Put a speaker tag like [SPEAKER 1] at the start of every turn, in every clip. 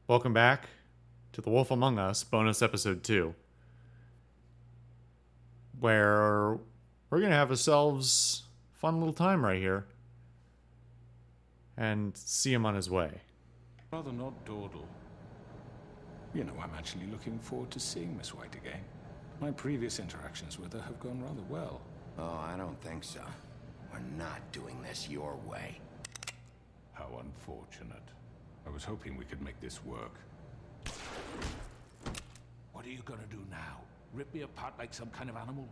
[SPEAKER 1] Welcome back to The Wolf Among Us, bonus episode 2. Where we're going to have ourselves a fun little time right here. And see him on his way.
[SPEAKER 2] Rather not dawdle. You know, I'm actually looking forward to seeing Miss White again. My previous interactions with her have gone rather well.
[SPEAKER 3] Oh, I don't think so. We're not doing this your way.
[SPEAKER 2] How unfortunate. I was hoping we could make this work. What are you gonna do now? Rip me apart like some kind of animal?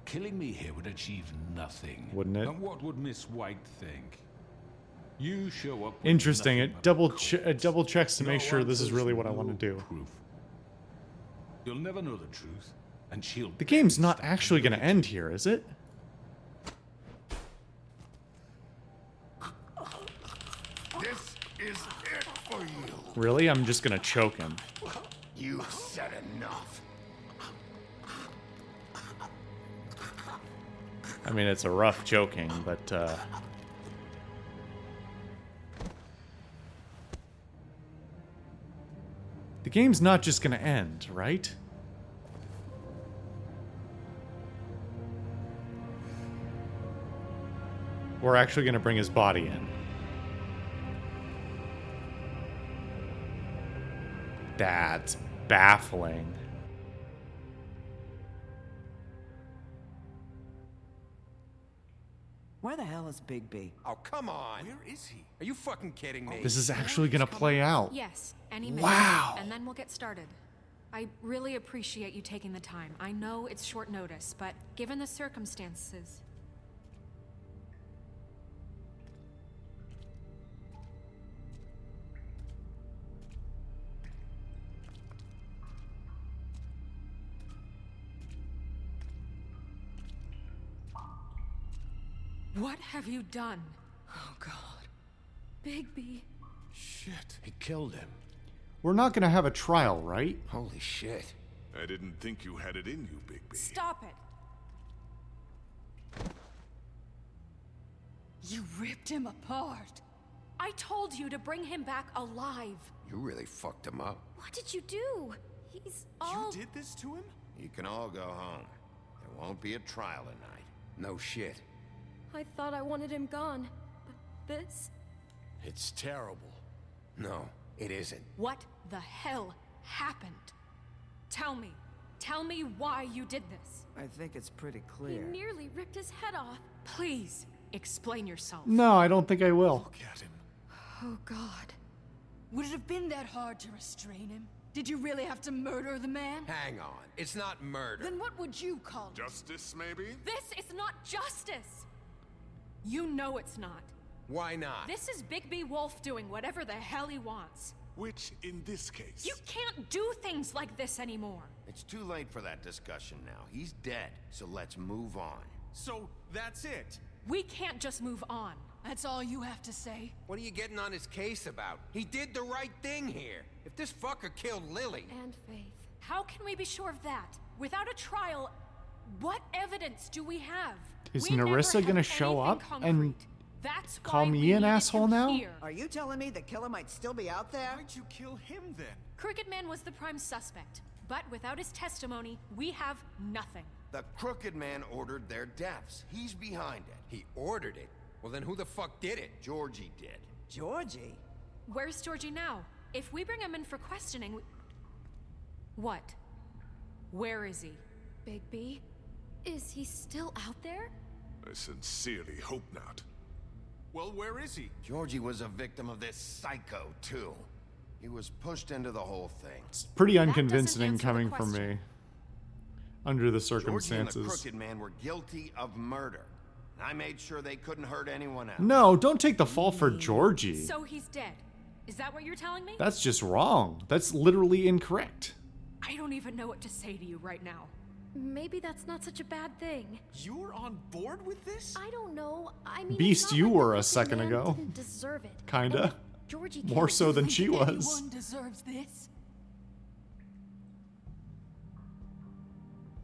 [SPEAKER 2] Killing me here would achieve nothing.
[SPEAKER 1] Wouldn't it?
[SPEAKER 2] And what would Miss White think? You show up with
[SPEAKER 1] Interesting.
[SPEAKER 2] nothing
[SPEAKER 1] It
[SPEAKER 2] but
[SPEAKER 1] double checks to
[SPEAKER 2] No
[SPEAKER 1] make sure this is
[SPEAKER 2] answers,
[SPEAKER 1] really what I
[SPEAKER 2] no
[SPEAKER 1] want to do.
[SPEAKER 2] proof. You'll never know the truth, and she'll...
[SPEAKER 1] The game's not actually going to end here, is it?
[SPEAKER 3] This is it for you.
[SPEAKER 1] Really? I'm just going to choke him.
[SPEAKER 3] You said enough.
[SPEAKER 1] I mean, it's a rough choking, but, the game's not just gonna end, right? We're actually gonna bring his body in. That's baffling.
[SPEAKER 4] Where the hell is Big B?
[SPEAKER 3] Oh, come on. Where is he? Are you fucking kidding me?
[SPEAKER 1] This is actually gonna play out.
[SPEAKER 5] Yes, any minute.
[SPEAKER 1] Wow.
[SPEAKER 5] And then we'll get started. I really appreciate you taking the time. I know it's short notice, but given the circumstances... What have you done?
[SPEAKER 4] Oh, God.
[SPEAKER 5] Bigby.
[SPEAKER 3] Shit, he killed him.
[SPEAKER 1] We're not gonna have a trial, right?
[SPEAKER 3] Holy shit.
[SPEAKER 6] I didn't think you had it in you, Bigby.
[SPEAKER 5] Stop it.
[SPEAKER 7] You ripped him apart.
[SPEAKER 5] I told you to bring him back alive.
[SPEAKER 3] You really fucked him up.
[SPEAKER 5] What did you do? He's all...
[SPEAKER 6] You did this to him?
[SPEAKER 3] You can all go home. There won't be a trial tonight. No shit.
[SPEAKER 8] I thought I wanted him gone, but this?
[SPEAKER 3] It's terrible. No, it isn't.
[SPEAKER 5] What the hell happened? Tell me. Tell me why you did this.
[SPEAKER 4] I think it's pretty
[SPEAKER 8] He
[SPEAKER 4] clear.
[SPEAKER 8] nearly ripped his head off.
[SPEAKER 5] Please, explain yourself.
[SPEAKER 1] No, I don't think I will.
[SPEAKER 6] Look at him.
[SPEAKER 8] Oh, God.
[SPEAKER 7] Would it have been that hard to restrain him? Did you really have to murder the man?
[SPEAKER 3] Hang on. It's not murder.
[SPEAKER 7] Then what would you call it?
[SPEAKER 6] Justice, maybe?
[SPEAKER 5] This is not justice. You know it's not.
[SPEAKER 3] Why not?
[SPEAKER 5] This is Bigby Wolf doing whatever the hell he wants.
[SPEAKER 6] Which, in this case...
[SPEAKER 5] You can't do things like this anymore.
[SPEAKER 3] It's too late for that discussion now. He's dead, so let's move on.
[SPEAKER 6] So, that's it?
[SPEAKER 5] We can't just move on.
[SPEAKER 7] That's all you have to say?
[SPEAKER 3] What are you getting on his case about? He did the right thing here. If this fucker killed Lily...
[SPEAKER 8] And Faith.
[SPEAKER 5] How can we be sure of that? Without a trial, what evidence do we have?
[SPEAKER 1] Is
[SPEAKER 5] We never
[SPEAKER 1] Narissa
[SPEAKER 5] have
[SPEAKER 1] gonna show
[SPEAKER 5] anything
[SPEAKER 1] up and
[SPEAKER 5] concrete. That's
[SPEAKER 1] call
[SPEAKER 5] why
[SPEAKER 1] me
[SPEAKER 5] we
[SPEAKER 1] an
[SPEAKER 5] needed
[SPEAKER 1] asshole
[SPEAKER 5] him
[SPEAKER 1] now?
[SPEAKER 5] here.
[SPEAKER 4] Are you telling me the killer might still be out there?
[SPEAKER 6] Why'd you kill him, then?
[SPEAKER 5] Crooked Man was the prime suspect, but without his testimony, we have nothing.
[SPEAKER 3] The Crooked Man ordered their deaths. He's behind it. He ordered it? Well, then who the fuck did it? Georgie did.
[SPEAKER 4] Georgie?
[SPEAKER 5] Where's Georgie now? If we bring him in for questioning, What? Where is he?
[SPEAKER 8] Bigby? Is he still out there?
[SPEAKER 6] I sincerely hope not. Well, where is he?
[SPEAKER 3] Georgie was a victim of this psycho, too. He was pushed into the whole thing.
[SPEAKER 1] It's pretty
[SPEAKER 5] doesn't
[SPEAKER 1] unconvincing
[SPEAKER 5] answer the
[SPEAKER 1] coming from
[SPEAKER 5] question.
[SPEAKER 1] me. Under the
[SPEAKER 3] Georgie and the
[SPEAKER 1] circumstances.
[SPEAKER 3] Crooked Man were guilty of murder. I made sure they couldn't hurt anyone else.
[SPEAKER 1] No, don't take the fall for Georgie.
[SPEAKER 5] So he's dead. Is that what you're telling me?
[SPEAKER 1] That's just wrong. That's literally incorrect.
[SPEAKER 5] I don't even know what to say to you right now.
[SPEAKER 8] Maybe that's not such a bad thing.
[SPEAKER 6] You're on board with this?
[SPEAKER 8] I don't know. I mean,
[SPEAKER 1] Beast,
[SPEAKER 8] it's not
[SPEAKER 1] you
[SPEAKER 8] like
[SPEAKER 1] were
[SPEAKER 8] the
[SPEAKER 1] a
[SPEAKER 8] Crooked
[SPEAKER 1] second
[SPEAKER 8] Man
[SPEAKER 1] ago.
[SPEAKER 8] didn't deserve it.
[SPEAKER 1] Kinda.
[SPEAKER 8] And if Georgie
[SPEAKER 1] More
[SPEAKER 8] killed
[SPEAKER 1] so
[SPEAKER 8] him,
[SPEAKER 1] than she was.
[SPEAKER 7] Anyone deserves this?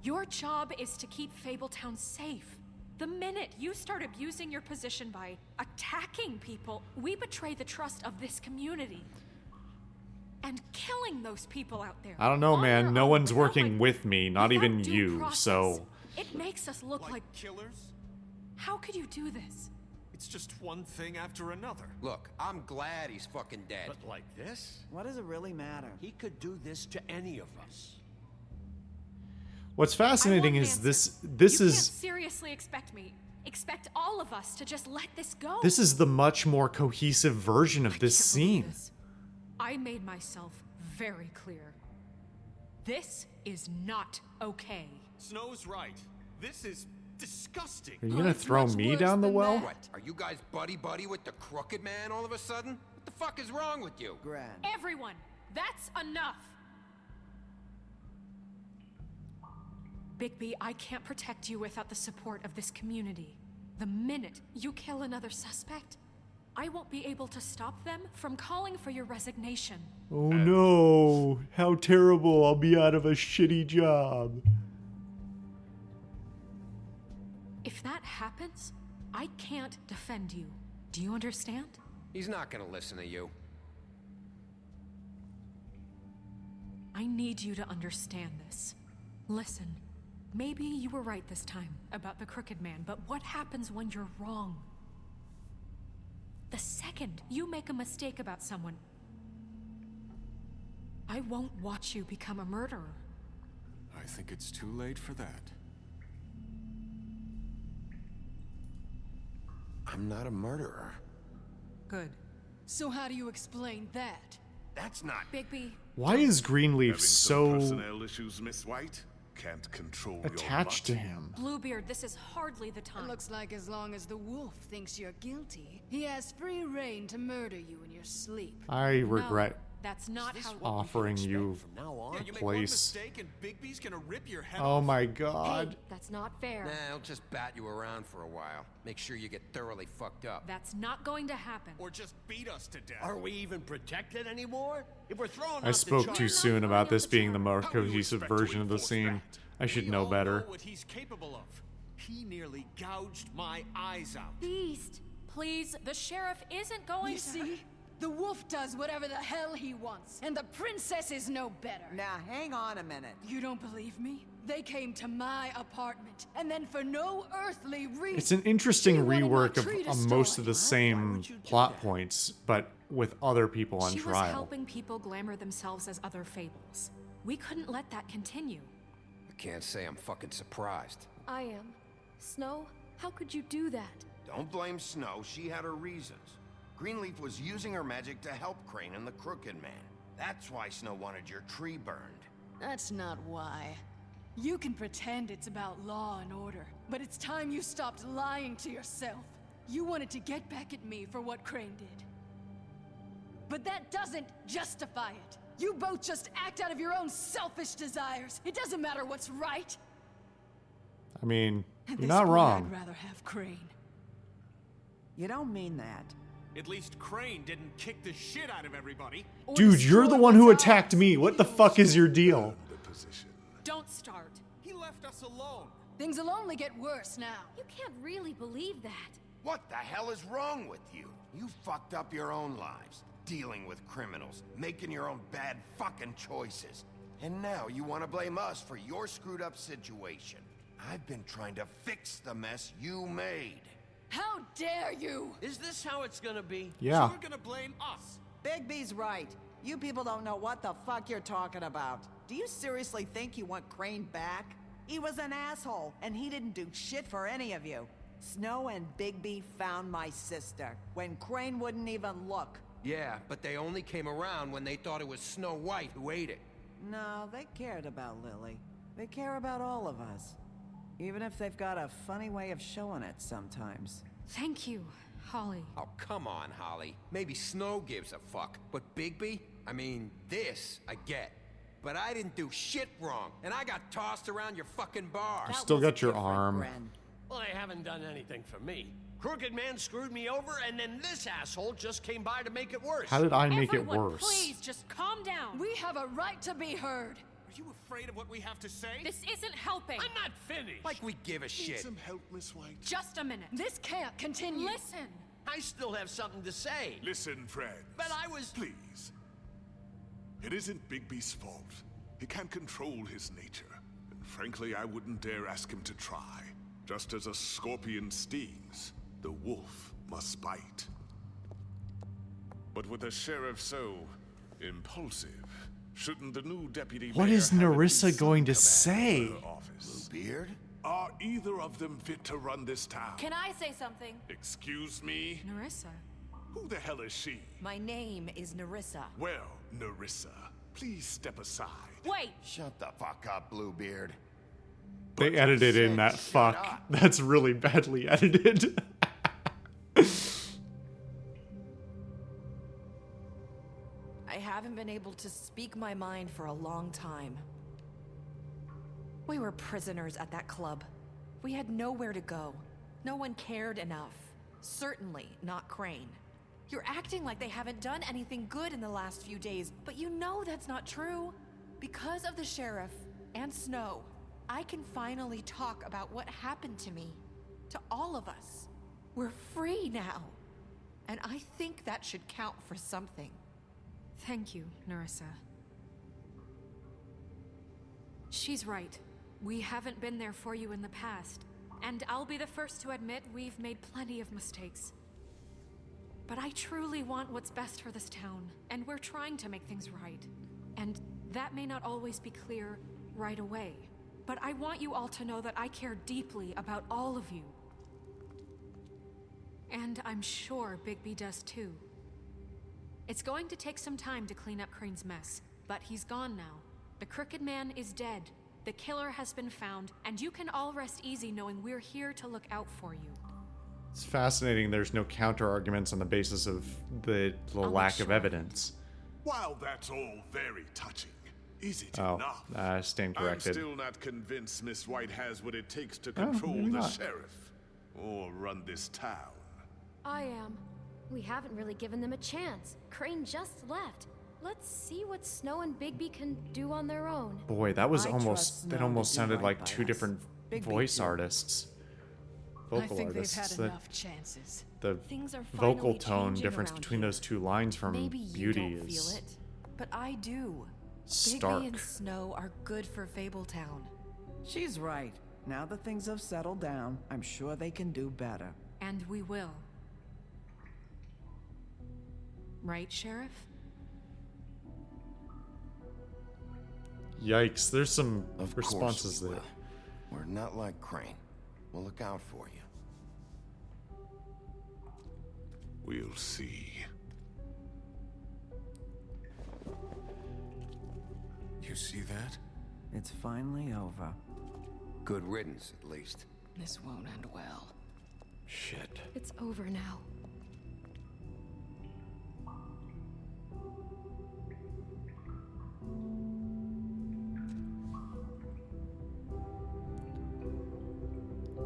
[SPEAKER 5] Your job is to keep Fabletown safe. The minute you start abusing your position by attacking people, we betray the trust of this community. and killing those people out there.
[SPEAKER 1] I don't know,
[SPEAKER 5] on their
[SPEAKER 1] man. No
[SPEAKER 5] own,
[SPEAKER 1] one's
[SPEAKER 5] without
[SPEAKER 1] working
[SPEAKER 5] my-
[SPEAKER 1] with me, not
[SPEAKER 5] without
[SPEAKER 1] even
[SPEAKER 5] due
[SPEAKER 1] you,
[SPEAKER 5] process.
[SPEAKER 1] so...
[SPEAKER 5] It makes us look like...
[SPEAKER 9] killers?
[SPEAKER 5] How could you do this?
[SPEAKER 9] It's just one thing after another.
[SPEAKER 3] Look, I'm glad he's fucking dead.
[SPEAKER 10] But like this?
[SPEAKER 4] What does it really matter?
[SPEAKER 10] He could do this to any of us.
[SPEAKER 1] What's
[SPEAKER 5] I want
[SPEAKER 1] fascinating
[SPEAKER 5] an
[SPEAKER 1] is
[SPEAKER 5] answer.
[SPEAKER 1] this
[SPEAKER 5] You
[SPEAKER 1] is...
[SPEAKER 5] can't seriously expect all of us to just let this go.
[SPEAKER 1] This is the much more cohesive version of this
[SPEAKER 5] can't believe
[SPEAKER 1] scene.
[SPEAKER 5] this. I made myself very clear. This is not okay.
[SPEAKER 9] Snow's right. This is disgusting.
[SPEAKER 1] Are you gonna
[SPEAKER 4] it's
[SPEAKER 1] throw
[SPEAKER 4] much
[SPEAKER 1] me
[SPEAKER 4] worse
[SPEAKER 1] down the
[SPEAKER 4] than
[SPEAKER 1] well?
[SPEAKER 4] that.
[SPEAKER 3] What? Are you guys buddy-buddy with the Crooked Man all of a sudden? What the fuck is wrong with you?
[SPEAKER 4] Gran.
[SPEAKER 5] Everyone, that's enough. Bigby, I can't protect you without the support of this community. The minute you kill another suspect, I won't be able to stop them from calling for your resignation.
[SPEAKER 1] Oh no, how terrible, I'll be out of a shitty job.
[SPEAKER 5] If that happens, I can't defend you. Do you understand?
[SPEAKER 3] He's not gonna listen to you.
[SPEAKER 5] I need you to understand this. Listen, maybe you were right this time about the Crooked Man, but what happens when you're wrong? The second you make a mistake about someone, I won't watch you become a murderer.
[SPEAKER 2] I think it's too late for that.
[SPEAKER 3] I'm not a murderer.
[SPEAKER 5] Good.
[SPEAKER 7] So how do you explain that?
[SPEAKER 3] That's not...
[SPEAKER 5] Bigby,
[SPEAKER 1] Why is Greenleaf
[SPEAKER 6] Having some
[SPEAKER 1] so
[SPEAKER 6] personnel issues, Miss White? Can't control
[SPEAKER 1] attached to
[SPEAKER 6] your
[SPEAKER 1] him?
[SPEAKER 5] Bluebeard, this is hardly the time.
[SPEAKER 7] It looks like as long as the wolf thinks you're guilty, he has free reign to murder you in your sleep.
[SPEAKER 1] I regret
[SPEAKER 5] That's not how...
[SPEAKER 1] offering you
[SPEAKER 10] From now on.
[SPEAKER 9] Yeah, you make one
[SPEAKER 1] place.
[SPEAKER 9] mistake and Bigby's gonna rip your head
[SPEAKER 1] Oh
[SPEAKER 9] off.
[SPEAKER 1] my god.
[SPEAKER 8] Hey, that's not fair.
[SPEAKER 3] Nah, I'll just bat you around for a while. Make sure you get thoroughly fucked up.
[SPEAKER 5] That's not going to happen.
[SPEAKER 9] Or just beat us to death.
[SPEAKER 10] Are we even protected anymore? If we're thrown
[SPEAKER 1] I
[SPEAKER 10] off
[SPEAKER 1] spoke
[SPEAKER 10] the
[SPEAKER 1] too
[SPEAKER 10] charts,
[SPEAKER 1] soon about this being the more
[SPEAKER 6] How do you
[SPEAKER 1] cohesive
[SPEAKER 6] expect to
[SPEAKER 1] version of the
[SPEAKER 6] enforce
[SPEAKER 1] scene.
[SPEAKER 6] that?
[SPEAKER 1] I should
[SPEAKER 9] We
[SPEAKER 1] know
[SPEAKER 9] all
[SPEAKER 1] better.
[SPEAKER 9] know what he's capable of. He nearly gouged my eyes out.
[SPEAKER 5] Beast, please, the sheriff isn't going
[SPEAKER 7] You
[SPEAKER 5] to...
[SPEAKER 7] see? The wolf does whatever the hell he wants, and the princess is no better.
[SPEAKER 4] Now, hang on a minute.
[SPEAKER 7] You don't believe me? They came to my apartment, and then for no earthly reason...
[SPEAKER 1] It's an interesting
[SPEAKER 7] she wanted my
[SPEAKER 1] rework
[SPEAKER 7] tree
[SPEAKER 1] of
[SPEAKER 7] destroyed.
[SPEAKER 1] most of the
[SPEAKER 10] Why
[SPEAKER 1] same
[SPEAKER 10] would you do
[SPEAKER 1] plot
[SPEAKER 10] that?
[SPEAKER 1] points, but with other people on
[SPEAKER 5] She was
[SPEAKER 1] trial.
[SPEAKER 5] helping people glamour themselves as other fables. We couldn't let that continue.
[SPEAKER 3] I can't say I'm fucking surprised.
[SPEAKER 8] I am. Snow, how could you do that?
[SPEAKER 3] Don't blame Snow, she had her reasons. Greenleaf was using her magic to help Crane and the Crooked Man. That's why Snow wanted your tree burned.
[SPEAKER 7] That's not why. You can pretend it's about law and order, but it's time you stopped lying to yourself. You wanted to get back at me for what Crane did. But that doesn't justify it. You both just act out of your own selfish desires. It doesn't matter what's right.
[SPEAKER 1] I mean,
[SPEAKER 7] At
[SPEAKER 1] you're
[SPEAKER 7] this
[SPEAKER 1] not
[SPEAKER 7] point,
[SPEAKER 1] wrong.
[SPEAKER 7] I'd rather have Crane.
[SPEAKER 4] You don't mean that.
[SPEAKER 9] At least Crane didn't kick the shit out of everybody.
[SPEAKER 7] Or
[SPEAKER 1] Dude, you're the
[SPEAKER 7] destroy
[SPEAKER 1] one who
[SPEAKER 7] what's
[SPEAKER 1] attacked
[SPEAKER 7] ours.
[SPEAKER 1] me. What the fuck is your deal?
[SPEAKER 6] The position.
[SPEAKER 5] Don't start.
[SPEAKER 9] He left us alone.
[SPEAKER 7] Things will only get worse now.
[SPEAKER 8] You can't really believe that.
[SPEAKER 3] What the hell is wrong with you? You fucked up your own lives, dealing with criminals, making your own bad fucking choices. And now you want to blame us for your screwed up situation. I've been trying to fix the mess you made.
[SPEAKER 7] How dare you?
[SPEAKER 10] Is this how it's gonna be?
[SPEAKER 1] Yeah.
[SPEAKER 9] So we're gonna blame us.
[SPEAKER 4] Bigby's right. You people don't know what the fuck you're talking about. Do you seriously think you want Crane back? He was an asshole, and he didn't do shit for any of you. Snow and Bigby found my sister, when Crane wouldn't even look.
[SPEAKER 3] Yeah, but they only came around when they thought it was Snow White who ate it.
[SPEAKER 4] No, they cared about Lily. They care about all of us. Even if they've got a funny way of showing it sometimes.
[SPEAKER 5] Thank you, Holly.
[SPEAKER 3] Oh, come on, Holly. Maybe Snow gives a fuck, but Bigby? I mean, this I get. But I didn't do shit wrong, and I got tossed around your fucking bar.
[SPEAKER 1] You still got your
[SPEAKER 4] Different,
[SPEAKER 1] arm.
[SPEAKER 4] Gren.
[SPEAKER 10] Well, they haven't done anything for me. Crooked Man screwed me over, and then this asshole just came by to make it worse.
[SPEAKER 1] How did I make it
[SPEAKER 5] Everyone,
[SPEAKER 1] worse?
[SPEAKER 5] please, just calm down.
[SPEAKER 7] We have a right to be heard.
[SPEAKER 9] Are you afraid of what we have to say?
[SPEAKER 5] This isn't helping.
[SPEAKER 10] I'm not finished.
[SPEAKER 3] Like we give a
[SPEAKER 6] Need
[SPEAKER 3] shit.
[SPEAKER 6] some help, Miss White?
[SPEAKER 5] Just a minute.
[SPEAKER 7] This can't continue.
[SPEAKER 5] Listen.
[SPEAKER 10] I still have something to say.
[SPEAKER 6] Listen, friends.
[SPEAKER 10] But I was...
[SPEAKER 6] Please. It isn't Bigby's fault. He can't control his nature. And frankly, I wouldn't dare ask him to try. Just as a scorpion stings, the wolf must bite. But with the sheriff so impulsive, shouldn't the new deputy
[SPEAKER 1] What
[SPEAKER 6] mayor
[SPEAKER 1] is
[SPEAKER 6] have at
[SPEAKER 1] Narissa
[SPEAKER 6] least some
[SPEAKER 1] going to
[SPEAKER 6] command
[SPEAKER 1] say?
[SPEAKER 6] over her office?
[SPEAKER 3] Beard?
[SPEAKER 6] Are either of them fit to run this town?
[SPEAKER 11] Can I say something?
[SPEAKER 6] Excuse me?
[SPEAKER 5] Narissa.
[SPEAKER 6] Who the hell is she?
[SPEAKER 11] My name is Narissa.
[SPEAKER 6] Well, Narissa, please step aside.
[SPEAKER 11] Wait!
[SPEAKER 3] Shut the fuck up, Bluebeard.
[SPEAKER 1] They edited in that
[SPEAKER 3] Shut
[SPEAKER 1] fuck.
[SPEAKER 3] up.
[SPEAKER 1] That's really badly edited.
[SPEAKER 11] I haven't been able to speak my mind for a long time. We were prisoners at that club. We had nowhere to go. No one cared enough. Certainly not Crane. You're acting like they haven't done anything good in the last few days, but you know that's not true. Because of the sheriff and Snow, I can finally talk about what happened to me. To all of us. We're free now. And I think that should count for something.
[SPEAKER 5] Thank you, Narissa. She's right. We haven't been there for you in the past. And I'll be the first to admit we've made plenty of mistakes. But I truly want what's best for this town, and we're trying to make things right. And that may not always be clear right away. But I want you all to know that I care deeply about all of you. And I'm sure Bigby does too. It's going to take some time to clean up Crane's mess, but he's gone now. The Crooked Man is dead. The killer has been found, and you can all rest easy knowing we're here to look out for you.
[SPEAKER 1] It's fascinating there's no counter arguments on the basis of the lack of evidence.
[SPEAKER 6] While that's all very touching, is it
[SPEAKER 1] Oh,
[SPEAKER 6] enough?
[SPEAKER 1] I stand
[SPEAKER 6] I'm
[SPEAKER 1] corrected.
[SPEAKER 6] still not convinced Miss White has what it takes to
[SPEAKER 1] Oh,
[SPEAKER 6] control
[SPEAKER 1] maybe
[SPEAKER 6] the
[SPEAKER 1] not.
[SPEAKER 6] sheriff or run this town.
[SPEAKER 8] I am. We haven't really given them a chance. Crane just left. Let's see what Snow and Bigby can do on their own.
[SPEAKER 1] Boy, that was
[SPEAKER 4] I
[SPEAKER 1] almost,
[SPEAKER 4] trust
[SPEAKER 1] that
[SPEAKER 4] Snow
[SPEAKER 1] almost
[SPEAKER 4] to do
[SPEAKER 1] sounded
[SPEAKER 4] right
[SPEAKER 1] like
[SPEAKER 4] by
[SPEAKER 1] two
[SPEAKER 4] us.
[SPEAKER 1] different
[SPEAKER 4] Bigby
[SPEAKER 1] voice
[SPEAKER 4] too.
[SPEAKER 1] artists. Vocal
[SPEAKER 7] I think
[SPEAKER 1] artists.
[SPEAKER 7] they've had enough chances.
[SPEAKER 1] The
[SPEAKER 11] Things are
[SPEAKER 1] vocal
[SPEAKER 11] finally
[SPEAKER 1] tone
[SPEAKER 11] changing
[SPEAKER 1] difference
[SPEAKER 11] around
[SPEAKER 1] between
[SPEAKER 11] here.
[SPEAKER 1] those two lines from
[SPEAKER 11] Maybe you
[SPEAKER 1] Beauty
[SPEAKER 11] don't
[SPEAKER 1] is
[SPEAKER 11] feel it, but I do.
[SPEAKER 1] stark.
[SPEAKER 11] Bigby and Snow are good for Fabletown.
[SPEAKER 4] She's right. Now that things have settled down, I'm sure they can do better.
[SPEAKER 5] And we will. Right, Sheriff?
[SPEAKER 1] Yikes, there's some
[SPEAKER 3] Of
[SPEAKER 1] responses
[SPEAKER 3] course we
[SPEAKER 1] there.
[SPEAKER 3] will. We're not like Crane. We'll look out for you.
[SPEAKER 6] We'll see.
[SPEAKER 3] You see that?
[SPEAKER 4] It's finally over.
[SPEAKER 3] Good riddance, at least.
[SPEAKER 7] This won't end well.
[SPEAKER 1] Shit.
[SPEAKER 8] It's over now.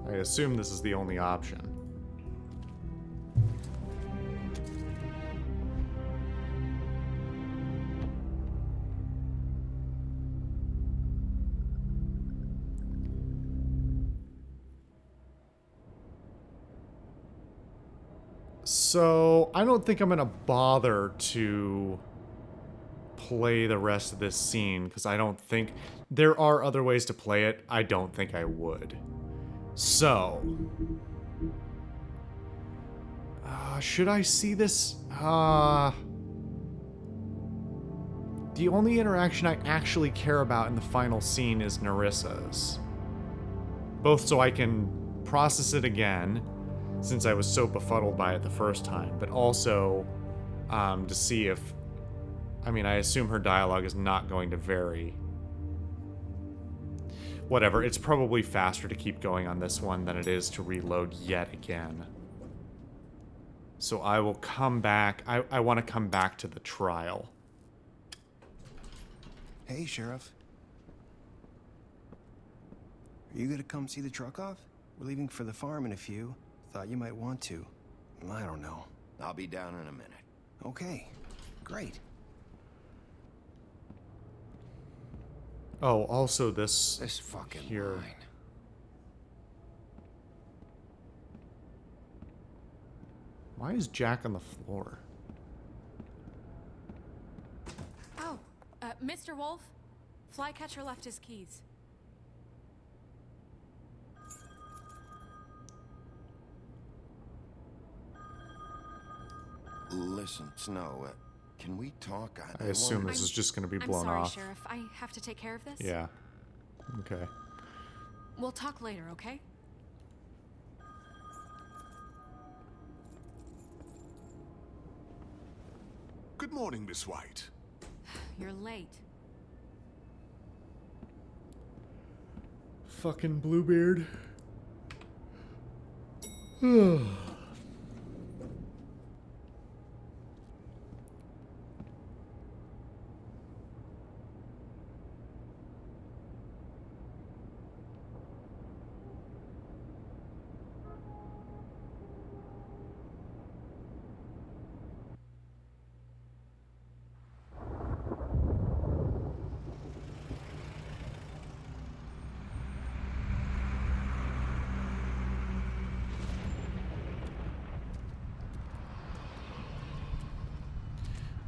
[SPEAKER 1] I assume this is the only option. So, I don't think I'm gonna bother to play the rest of this scene, because I don't think there are other ways to play it. I don't think I would. So, should I see this? The only interaction I actually care about in the final scene is Narissa's. Both so I can process it again, since I was so befuddled by it the first time, but also to see if, I mean, I assume her dialogue is not going to vary. Whatever, it's probably faster to keep going on this one than it is to reload yet again. So I will come back. I want to come back to the trial.
[SPEAKER 12] Hey, Sheriff. Are you gonna come see the truck off? We're leaving for the farm in a few. Thought you might want to. I don't know.
[SPEAKER 3] I'll be down in a minute.
[SPEAKER 12] Okay, great.
[SPEAKER 1] Oh, also this
[SPEAKER 3] fucking
[SPEAKER 1] here.
[SPEAKER 3] line.
[SPEAKER 1] Why is Jack on the floor?
[SPEAKER 11] Oh,
[SPEAKER 5] Mr. Wolf, Flycatcher left his keys.
[SPEAKER 3] Listen, Snow, can we talk?
[SPEAKER 1] I assume this is just going to be blown
[SPEAKER 5] I'm sorry,
[SPEAKER 1] off.
[SPEAKER 5] Sheriff. I have to take care of this.
[SPEAKER 1] Yeah. Okay.
[SPEAKER 5] We'll talk later, okay?
[SPEAKER 6] Good morning, Miss White.
[SPEAKER 5] You're late.
[SPEAKER 1] Fucking Bluebeard.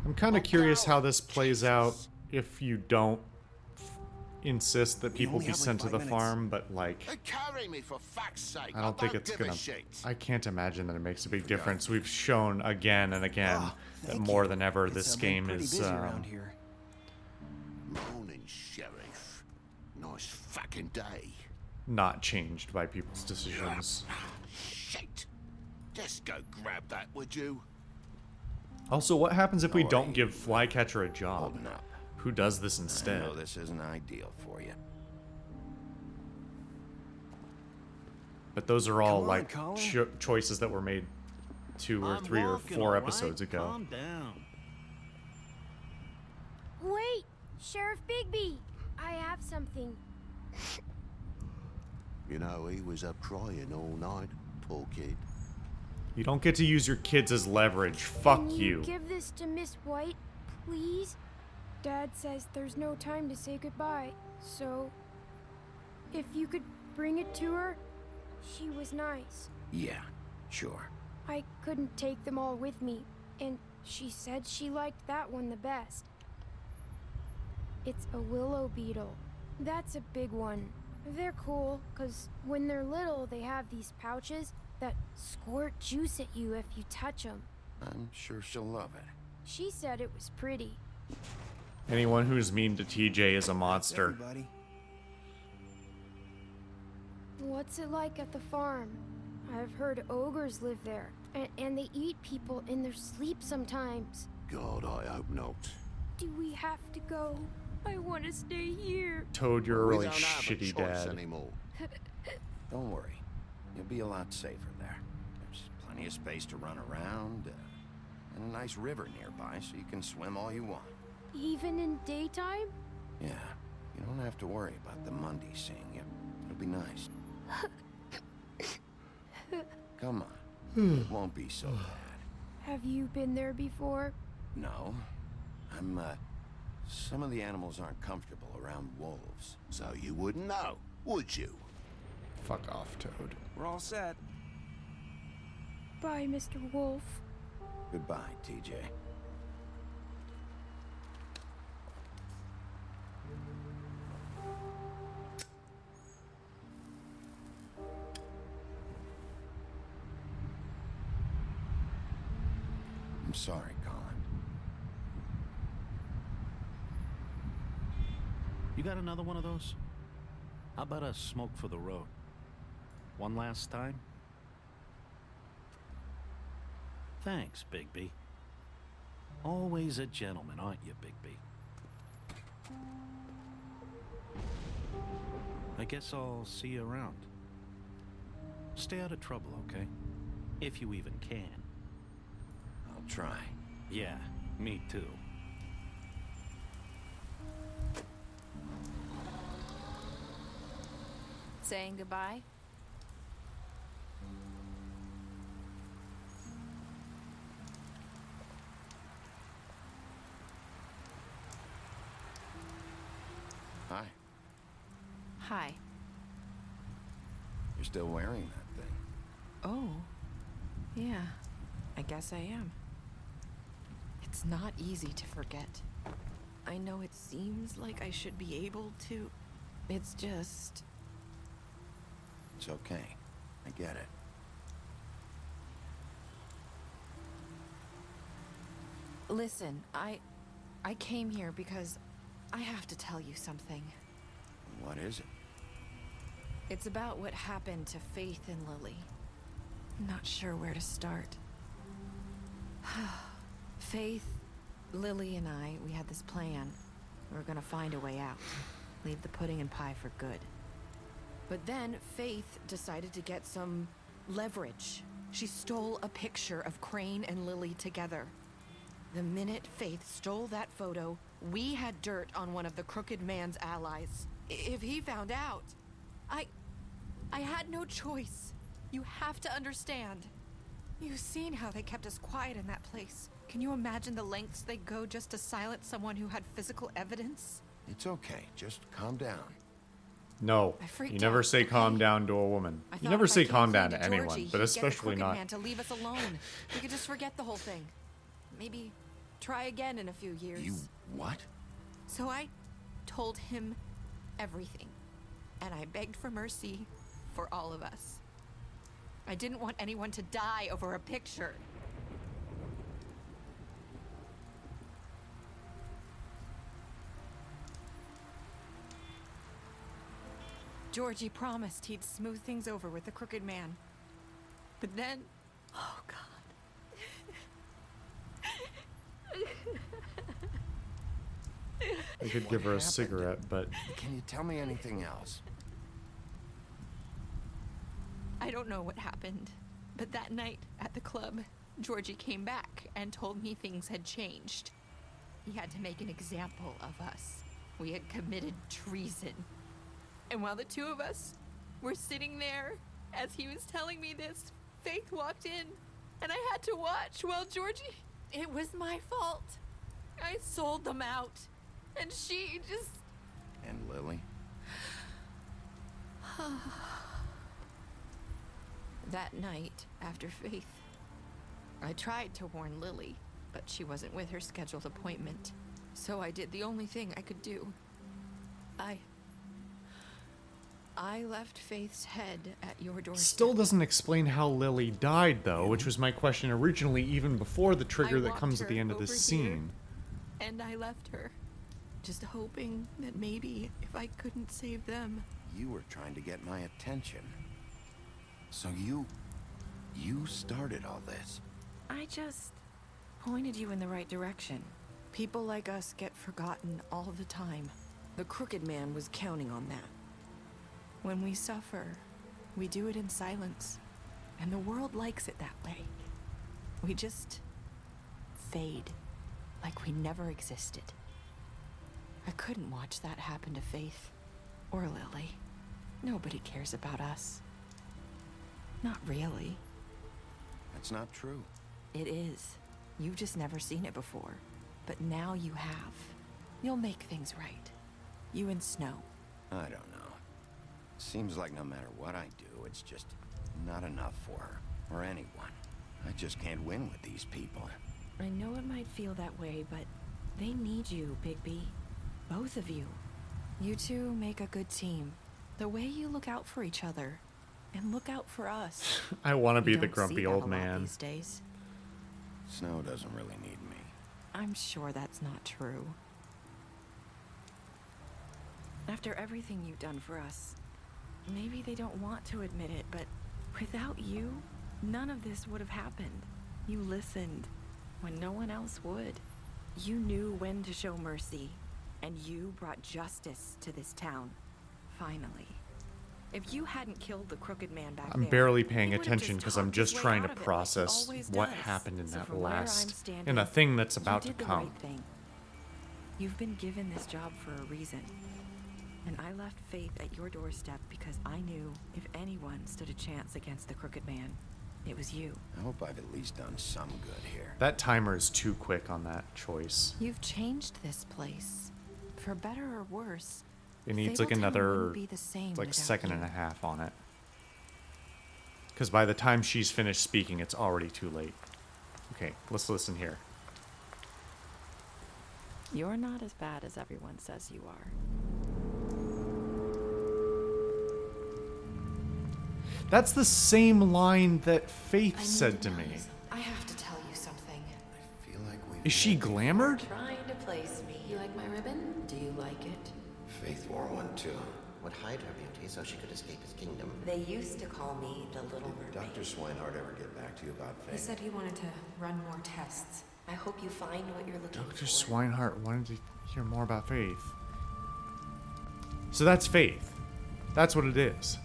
[SPEAKER 1] I'm kind of curious how this plays out if you don't insist that people be sent to the farm, but like,
[SPEAKER 13] Carry me for fuck's sake.
[SPEAKER 1] I don't think it's gonna. I can't imagine that it makes a big difference. We've shown again and again that more than ever this game is
[SPEAKER 13] Morning, Sheriff. Nice fucking day.
[SPEAKER 1] not changed by people's decisions.
[SPEAKER 13] Shit. Just go grab that, would you?
[SPEAKER 1] Also, what happens if we don't give Flycatcher a job? Who does this instead?
[SPEAKER 3] I know this isn't ideal for you.
[SPEAKER 1] But those are all like choices that were made 2 or 3 or 4 episodes ago.
[SPEAKER 14] Calm down.
[SPEAKER 8] Wait, Sheriff Bigby, I have something.
[SPEAKER 13] You know, he was up crying all night, poor kid.
[SPEAKER 1] You don't get to use your kids as leverage. Fuck
[SPEAKER 8] Can
[SPEAKER 1] you.
[SPEAKER 8] Give this to Miss White, please? Dad says there's no time to say goodbye, so if you could bring it to her, she was nice.
[SPEAKER 3] Yeah, sure.
[SPEAKER 8] I couldn't take them all with me, and she said she liked that one the best. It's a willow beetle. That's a big one. They're cool, 'cause when they're little, they have these pouches that squirt juice at you if you touch them.
[SPEAKER 3] I'm sure she'll love it.
[SPEAKER 8] She said it was pretty.
[SPEAKER 1] Anyone who's mean to TJ is a monster.
[SPEAKER 12] Everybody.
[SPEAKER 8] What's it like at the farm? I've heard ogres live there, and they eat people in their sleep sometimes.
[SPEAKER 13] God, I hope not.
[SPEAKER 8] Do we have to go? I want to stay here.
[SPEAKER 1] Toad, you're a
[SPEAKER 3] We
[SPEAKER 1] really
[SPEAKER 3] don't have a
[SPEAKER 1] shitty
[SPEAKER 3] choice
[SPEAKER 1] dad.
[SPEAKER 3] anymore. Don't worry. You'll be a lot safer there. There's plenty of space to run around, and a nice river nearby so you can swim all you want.
[SPEAKER 8] Even in daytime?
[SPEAKER 3] Yeah, you don't have to worry about the Mundy seeing you. It'll be nice. Come on. It won't be so bad.
[SPEAKER 8] Have you been there before?
[SPEAKER 3] No. Some of the animals aren't comfortable around wolves.
[SPEAKER 13] So you wouldn't know, would you?
[SPEAKER 1] Fuck off, Toad.
[SPEAKER 12] We're all set.
[SPEAKER 8] Bye, Mr. Wolf.
[SPEAKER 3] Goodbye, TJ. I'm sorry, Colin.
[SPEAKER 14] You got another one of those? How about a smoke for the road? One last time? Thanks, Bigby. Always a gentleman, aren't you, Bigby? I guess I'll see you around. Stay out of trouble, okay? If you even can.
[SPEAKER 3] I'll try.
[SPEAKER 14] Yeah, me too.
[SPEAKER 11] Saying goodbye?
[SPEAKER 3] Hi.
[SPEAKER 11] Hi.
[SPEAKER 3] You're still wearing that thing.
[SPEAKER 11] Oh. Yeah. I guess I am. It's not easy to forget.
[SPEAKER 3] I
[SPEAKER 11] I know it seems like I should be able to. It's just...
[SPEAKER 3] It's okay. I get it.
[SPEAKER 11] Listen, I came here because I have to tell you something.
[SPEAKER 3] What is it?
[SPEAKER 11] It's about what happened to Faith and Lily. I'm not sure where to start. Faith, Lily, and I, we had this plan. We were gonna find a way out. Leave the pudding and pie for good. But then Faith decided to get some leverage. She stole a picture of Crane and Lily together. The minute Faith stole that photo, we had dirt on one of the Crooked Man's allies. If he found out, I had no choice. You have to understand. You've seen how they kept us quiet in that place. Can you imagine the lengths they go just to silence someone who had physical evidence?
[SPEAKER 3] It's okay. Just calm down.
[SPEAKER 1] No, you never say calm down to a woman. You never say calm down to anyone, but especially not.
[SPEAKER 11] Man to leave us alone. We could just forget the whole thing. Maybe try again in a few years.
[SPEAKER 3] You what?
[SPEAKER 11] So I told him everything, and I begged for mercy for all of us. I didn't want anyone to die over a picture. Georgie promised he'd smooth things over with the Crooked Man. But then... Oh, God.
[SPEAKER 1] I could give her a cigarette, but...
[SPEAKER 3] Can you tell me anything else?
[SPEAKER 11] I don't know what happened, but that night at the club, Georgie came back and told me things had changed. He had to make an example of us. We had committed treason. And while the two of us were sitting there, as he was telling me this, Faith walked in, and I had to watch while Georgie... It was my fault. I sold them out, and she just...
[SPEAKER 3] And Lily?
[SPEAKER 11] That night, after Faith, I tried to warn Lily, but she wasn't with her scheduled appointment. So I did the only thing I could do. I left Faith's head at your doorstep.
[SPEAKER 1] Still doesn't explain how Lily died, though, which was my question originally, even before the trigger that comes at the end of this scene.
[SPEAKER 11] And I left her, just hoping that maybe if I couldn't save them...
[SPEAKER 3] You were trying to get my attention. So you started all this.
[SPEAKER 11] I just pointed you in the right direction. People like us get forgotten all the time. The Crooked Man was counting on that. When we suffer, we do it in silence. And the world likes it that way. We just fade, like we never existed. I couldn't watch that happen to Faith or Lily. Nobody cares about us. Not really.
[SPEAKER 3] That's not true.
[SPEAKER 11] It is. You've just never seen it before. But now you have. You'll make things right. You and Snow.
[SPEAKER 3] I don't know. Seems like no matter what I do, it's just not enough for her, or anyone. I just can't win with these people.
[SPEAKER 11] I know it might feel that way, but they need you, Bigby. Both of you. You two make a good team. The way you look out for each other, and look out for us.
[SPEAKER 1] I want to be the grumpy old man.
[SPEAKER 11] These days.
[SPEAKER 3] Snow doesn't really need me.
[SPEAKER 11] I'm sure that's not true. After everything you've done for us, maybe they don't want to admit it, but without you, none of this would have happened. You listened when no one else would. You knew when to show mercy, and you brought justice to this town. Finally. If you hadn't killed the Crooked Man back there,
[SPEAKER 1] I'm barely paying attention because I'm just trying to process what happened in that last, in a thing that's about to come.
[SPEAKER 11] You've been given this job for a reason. And I left Faith at your doorstep because I knew if anyone stood a chance against the Crooked Man, it was you.
[SPEAKER 3] I hope I've at least done some good here.
[SPEAKER 1] That timer is too quick on that choice.
[SPEAKER 11] You've changed this place. For better or worse.
[SPEAKER 1] It needs like another second
[SPEAKER 11] you.
[SPEAKER 1] and a half on it. Because by the time she's finished speaking, it's already too late. Okay, let's listen here.
[SPEAKER 15] You're not as bad as everyone says you are.
[SPEAKER 1] That's the same line that Faith said to me.
[SPEAKER 11] I have to tell you something.
[SPEAKER 3] I feel like we.
[SPEAKER 1] Is she glamored?
[SPEAKER 15] Trying to place me. You like my ribbon? Do you like it?
[SPEAKER 3] Faith wore one too. Would hide her beauty so she could escape his kingdom.
[SPEAKER 15] They used to call me the Little Mermaid.
[SPEAKER 3] Dr. Swinehart ever get back to you about Faith?
[SPEAKER 15] He said he wanted to run more tests. I hope you find what you're looking
[SPEAKER 1] Dr.
[SPEAKER 15] for.
[SPEAKER 1] Swinehart wanted to hear more about Faith. So that's Faith. That's what it is.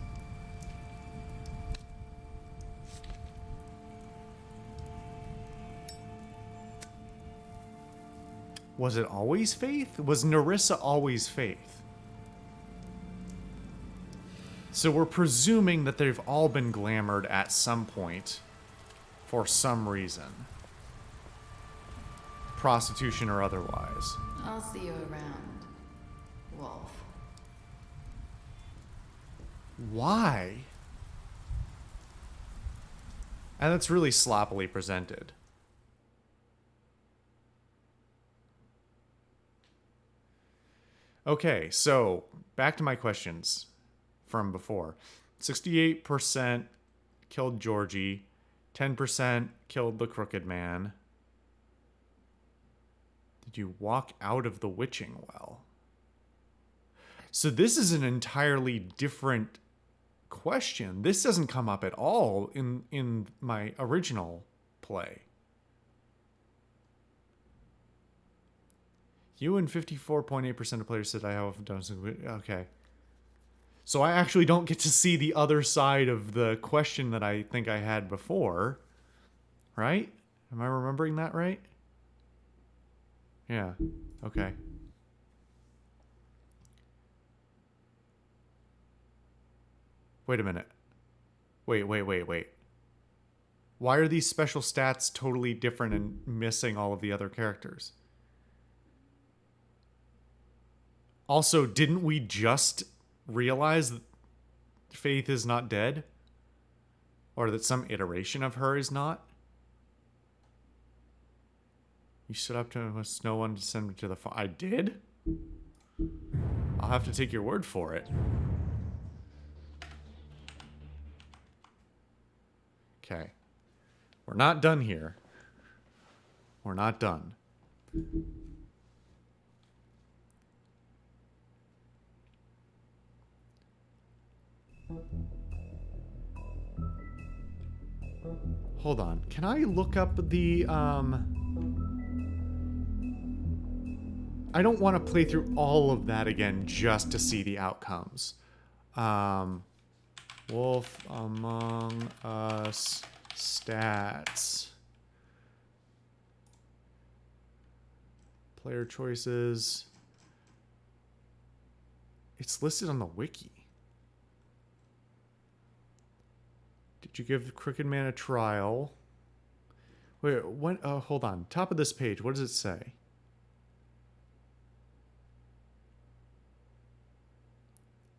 [SPEAKER 1] Was it always Faith? Was Nerissa always Faith? So we're presuming that they've all been glamored at some point for some reason. Prostitution or otherwise.
[SPEAKER 15] I'll see you around, Wolf.
[SPEAKER 1] Why? And that's really sloppily presented. Okay, so back to my questions from before. 68% killed Georgie, 10% killed the Crooked Man. Did you walk out of the witching well? So this is an entirely different question. This doesn't come up at all in my original play. You and 54.8% of players said I have done something. Okay. So I actually don't get to see the other side of the question that I think I had before. Right? Am I remembering that right? Yeah. Okay. Wait a minute. Wait. Why are these special stats totally different and missing all of the other characters? Also, didn't we just realize that Faith is not dead? Or that some iteration of her is not? You stood up to him with no one to send me to the fire. I did? I'll have to take your word for it. Okay. We're not done here. We're not done. Hold on. Can I look up the, I don't want to play through all of that again just to see the outcomes. Wolf Among Us stats. Player choices. It's listed on the wiki. Did you give Crooked Man a trial? Wait, what? Oh, hold on. Top of this page, what does it say?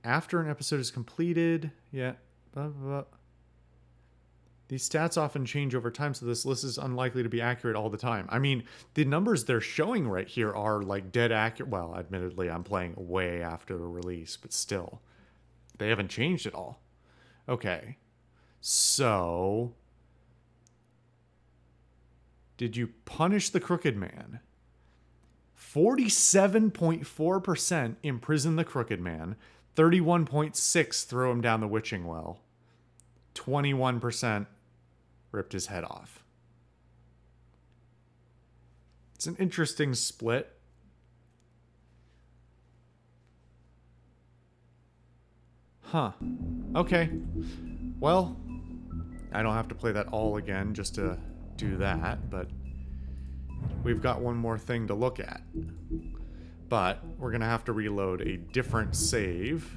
[SPEAKER 1] After an episode is completed, yeah. Blah, blah, blah. These stats often change over time, so this list is unlikely to be accurate all the time. I mean, the numbers they're showing right here are like dead accurate. Well, admittedly, I'm playing way after the release, but still. They haven't changed at all. Okay. So, did you punish the Crooked Man? 47.4% imprison the Crooked Man. 31.6% throw him down the witching well. 21% ripped his head off. It's an interesting split. Huh. Okay. Well, I don't have to play that all again just to do that, but we've got one more thing to look at. But we're going to have to reload a different save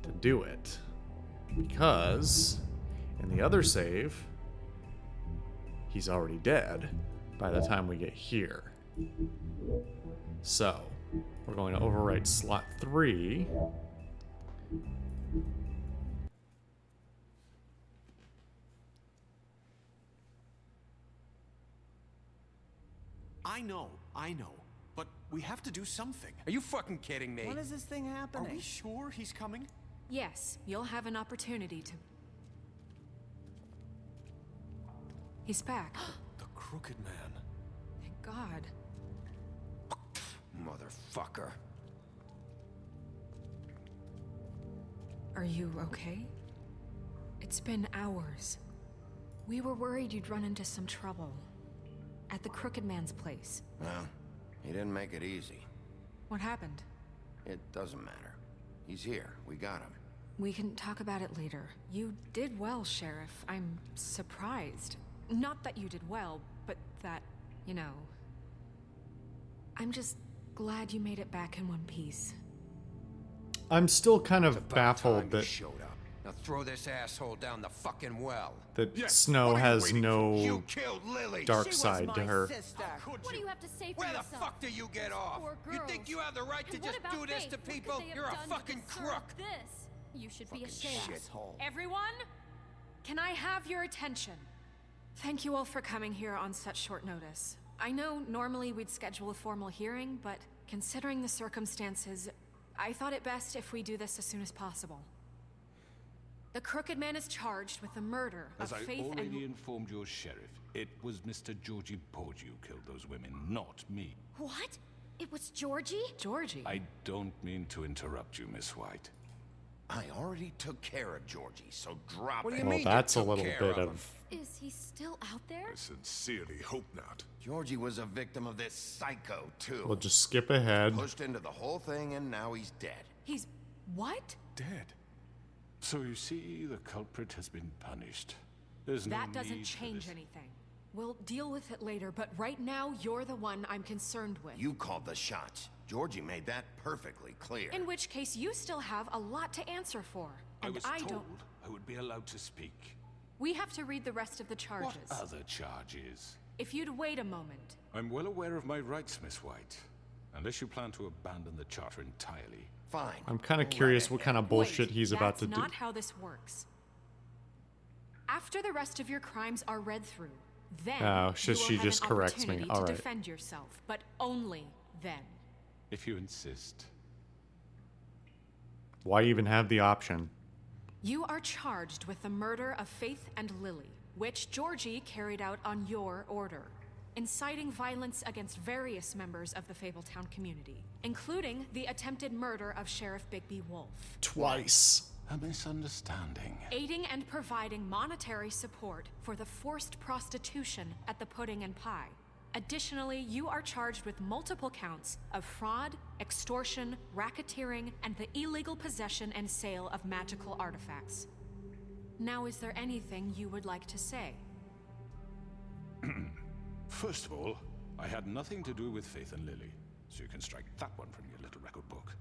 [SPEAKER 1] to do it. Because in the other save, he's already dead by the time we get here. So, we're going to overwrite slot 3.
[SPEAKER 9] I know. But we have to do something.
[SPEAKER 10] Are you fucking kidding me?
[SPEAKER 4] When is this thing happening?
[SPEAKER 9] Are we sure he's coming?
[SPEAKER 5] Yes, you'll have an opportunity to... He's back.
[SPEAKER 10] The Crooked Man.
[SPEAKER 5] Thank God.
[SPEAKER 10] Motherfucker.
[SPEAKER 5] Are you okay? It's been hours. We were worried you'd run into some trouble. At the Crooked Man's place.
[SPEAKER 3] Well, he didn't make it easy.
[SPEAKER 5] What happened?
[SPEAKER 3] It doesn't matter. He's here. We got him.
[SPEAKER 5] We can talk about it later. You did well, Sheriff. I'm surprised. Not that you did well, but that, you know... I'm just glad you made it back in one piece.
[SPEAKER 1] I'm still kind of baffled that
[SPEAKER 10] Showed up. Now throw this asshole down the fucking well.
[SPEAKER 1] Snow has no
[SPEAKER 10] You killed Lily.
[SPEAKER 1] dark
[SPEAKER 10] She was
[SPEAKER 1] side
[SPEAKER 10] my
[SPEAKER 1] to her.
[SPEAKER 10] sister.
[SPEAKER 16] What do you have to say for
[SPEAKER 10] Where
[SPEAKER 16] yourself?
[SPEAKER 10] the fuck do you get off?
[SPEAKER 16] Poor
[SPEAKER 10] You
[SPEAKER 16] girls.
[SPEAKER 10] think you have the right to
[SPEAKER 16] And what
[SPEAKER 10] just
[SPEAKER 16] about
[SPEAKER 10] do this
[SPEAKER 16] Faith?
[SPEAKER 10] to
[SPEAKER 16] What could
[SPEAKER 10] people?
[SPEAKER 16] they have
[SPEAKER 10] You're a
[SPEAKER 16] done to
[SPEAKER 10] fucking
[SPEAKER 16] deserve
[SPEAKER 10] crook.
[SPEAKER 16] This. You should be ashamed.
[SPEAKER 10] Shithole.
[SPEAKER 5] Everyone? Can I have your attention? Thank you all for coming here on such short notice. I know normally we'd schedule a formal hearing, but considering the circumstances, I thought it best if we do this as soon as possible. The Crooked Man is charged with the murder of
[SPEAKER 2] As I
[SPEAKER 5] Faith
[SPEAKER 2] already
[SPEAKER 5] and...
[SPEAKER 2] informed your sheriff, it was Mr. Georgie Porgy who killed those women, not me.
[SPEAKER 16] What? It was Georgie?
[SPEAKER 5] Georgie?
[SPEAKER 2] I don't mean to interrupt you, Miss White.
[SPEAKER 3] I already took care of Georgie, so drop
[SPEAKER 10] What do
[SPEAKER 3] it.
[SPEAKER 10] you
[SPEAKER 1] Well,
[SPEAKER 10] mean
[SPEAKER 1] that's
[SPEAKER 10] you
[SPEAKER 1] a
[SPEAKER 10] took
[SPEAKER 1] little
[SPEAKER 10] care
[SPEAKER 1] bit
[SPEAKER 10] of him?
[SPEAKER 1] of...
[SPEAKER 16] Is he still out there?
[SPEAKER 6] I sincerely hope not.
[SPEAKER 3] Georgie was a victim of this psycho, too.
[SPEAKER 1] We'll just skip ahead.
[SPEAKER 3] Pushed into the whole thing, and now he's dead.
[SPEAKER 5] He's... what?
[SPEAKER 2] Dead. So you see, the culprit has been punished. There's no
[SPEAKER 5] That doesn't
[SPEAKER 2] need for
[SPEAKER 5] change
[SPEAKER 2] this.
[SPEAKER 5] anything. We'll deal with it later, but right now, you're the one I'm concerned with.
[SPEAKER 3] You called the shots. Georgie made that perfectly clear.
[SPEAKER 5] In which case, you still have a lot to answer for.
[SPEAKER 2] I
[SPEAKER 5] And
[SPEAKER 2] was
[SPEAKER 5] I
[SPEAKER 2] told
[SPEAKER 5] don't...
[SPEAKER 2] I would be allowed to speak.
[SPEAKER 5] We have to read the rest of the charges.
[SPEAKER 2] What other charges?
[SPEAKER 5] If you'd wait a moment.
[SPEAKER 2] I'm well aware of my rights, Miss White. Unless you plan to abandon the charter entirely.
[SPEAKER 3] Fine.
[SPEAKER 1] I'm kind of curious what kind of bullshit
[SPEAKER 5] Wait,
[SPEAKER 1] he's about to do.
[SPEAKER 5] That's not how this works. After the rest of your crimes are read through, then
[SPEAKER 1] Oh,
[SPEAKER 5] you will
[SPEAKER 1] she
[SPEAKER 5] have
[SPEAKER 1] just
[SPEAKER 5] an
[SPEAKER 1] corrects me.
[SPEAKER 5] opportunity
[SPEAKER 1] All
[SPEAKER 5] to
[SPEAKER 1] right.
[SPEAKER 5] defend yourself, but only then.
[SPEAKER 2] If you insist.
[SPEAKER 1] Why even have the option?
[SPEAKER 5] You are charged with the murder of Faith and Lily, which Georgie carried out on your order, inciting violence against various members of the Fabletown community, including the attempted murder of Sheriff Bigby Wolf.
[SPEAKER 1] Twice.
[SPEAKER 2] A misunderstanding.
[SPEAKER 5] Aiding and providing monetary support for the forced prostitution at the Pudding and Pie. Additionally, you are charged with multiple counts of fraud, extortion, racketeering, and the illegal possession and sale of magical artifacts. Now, is there anything you would like to say?
[SPEAKER 2] First of all, I had nothing to do with Faith and Lily, so you can strike that one from your little record book.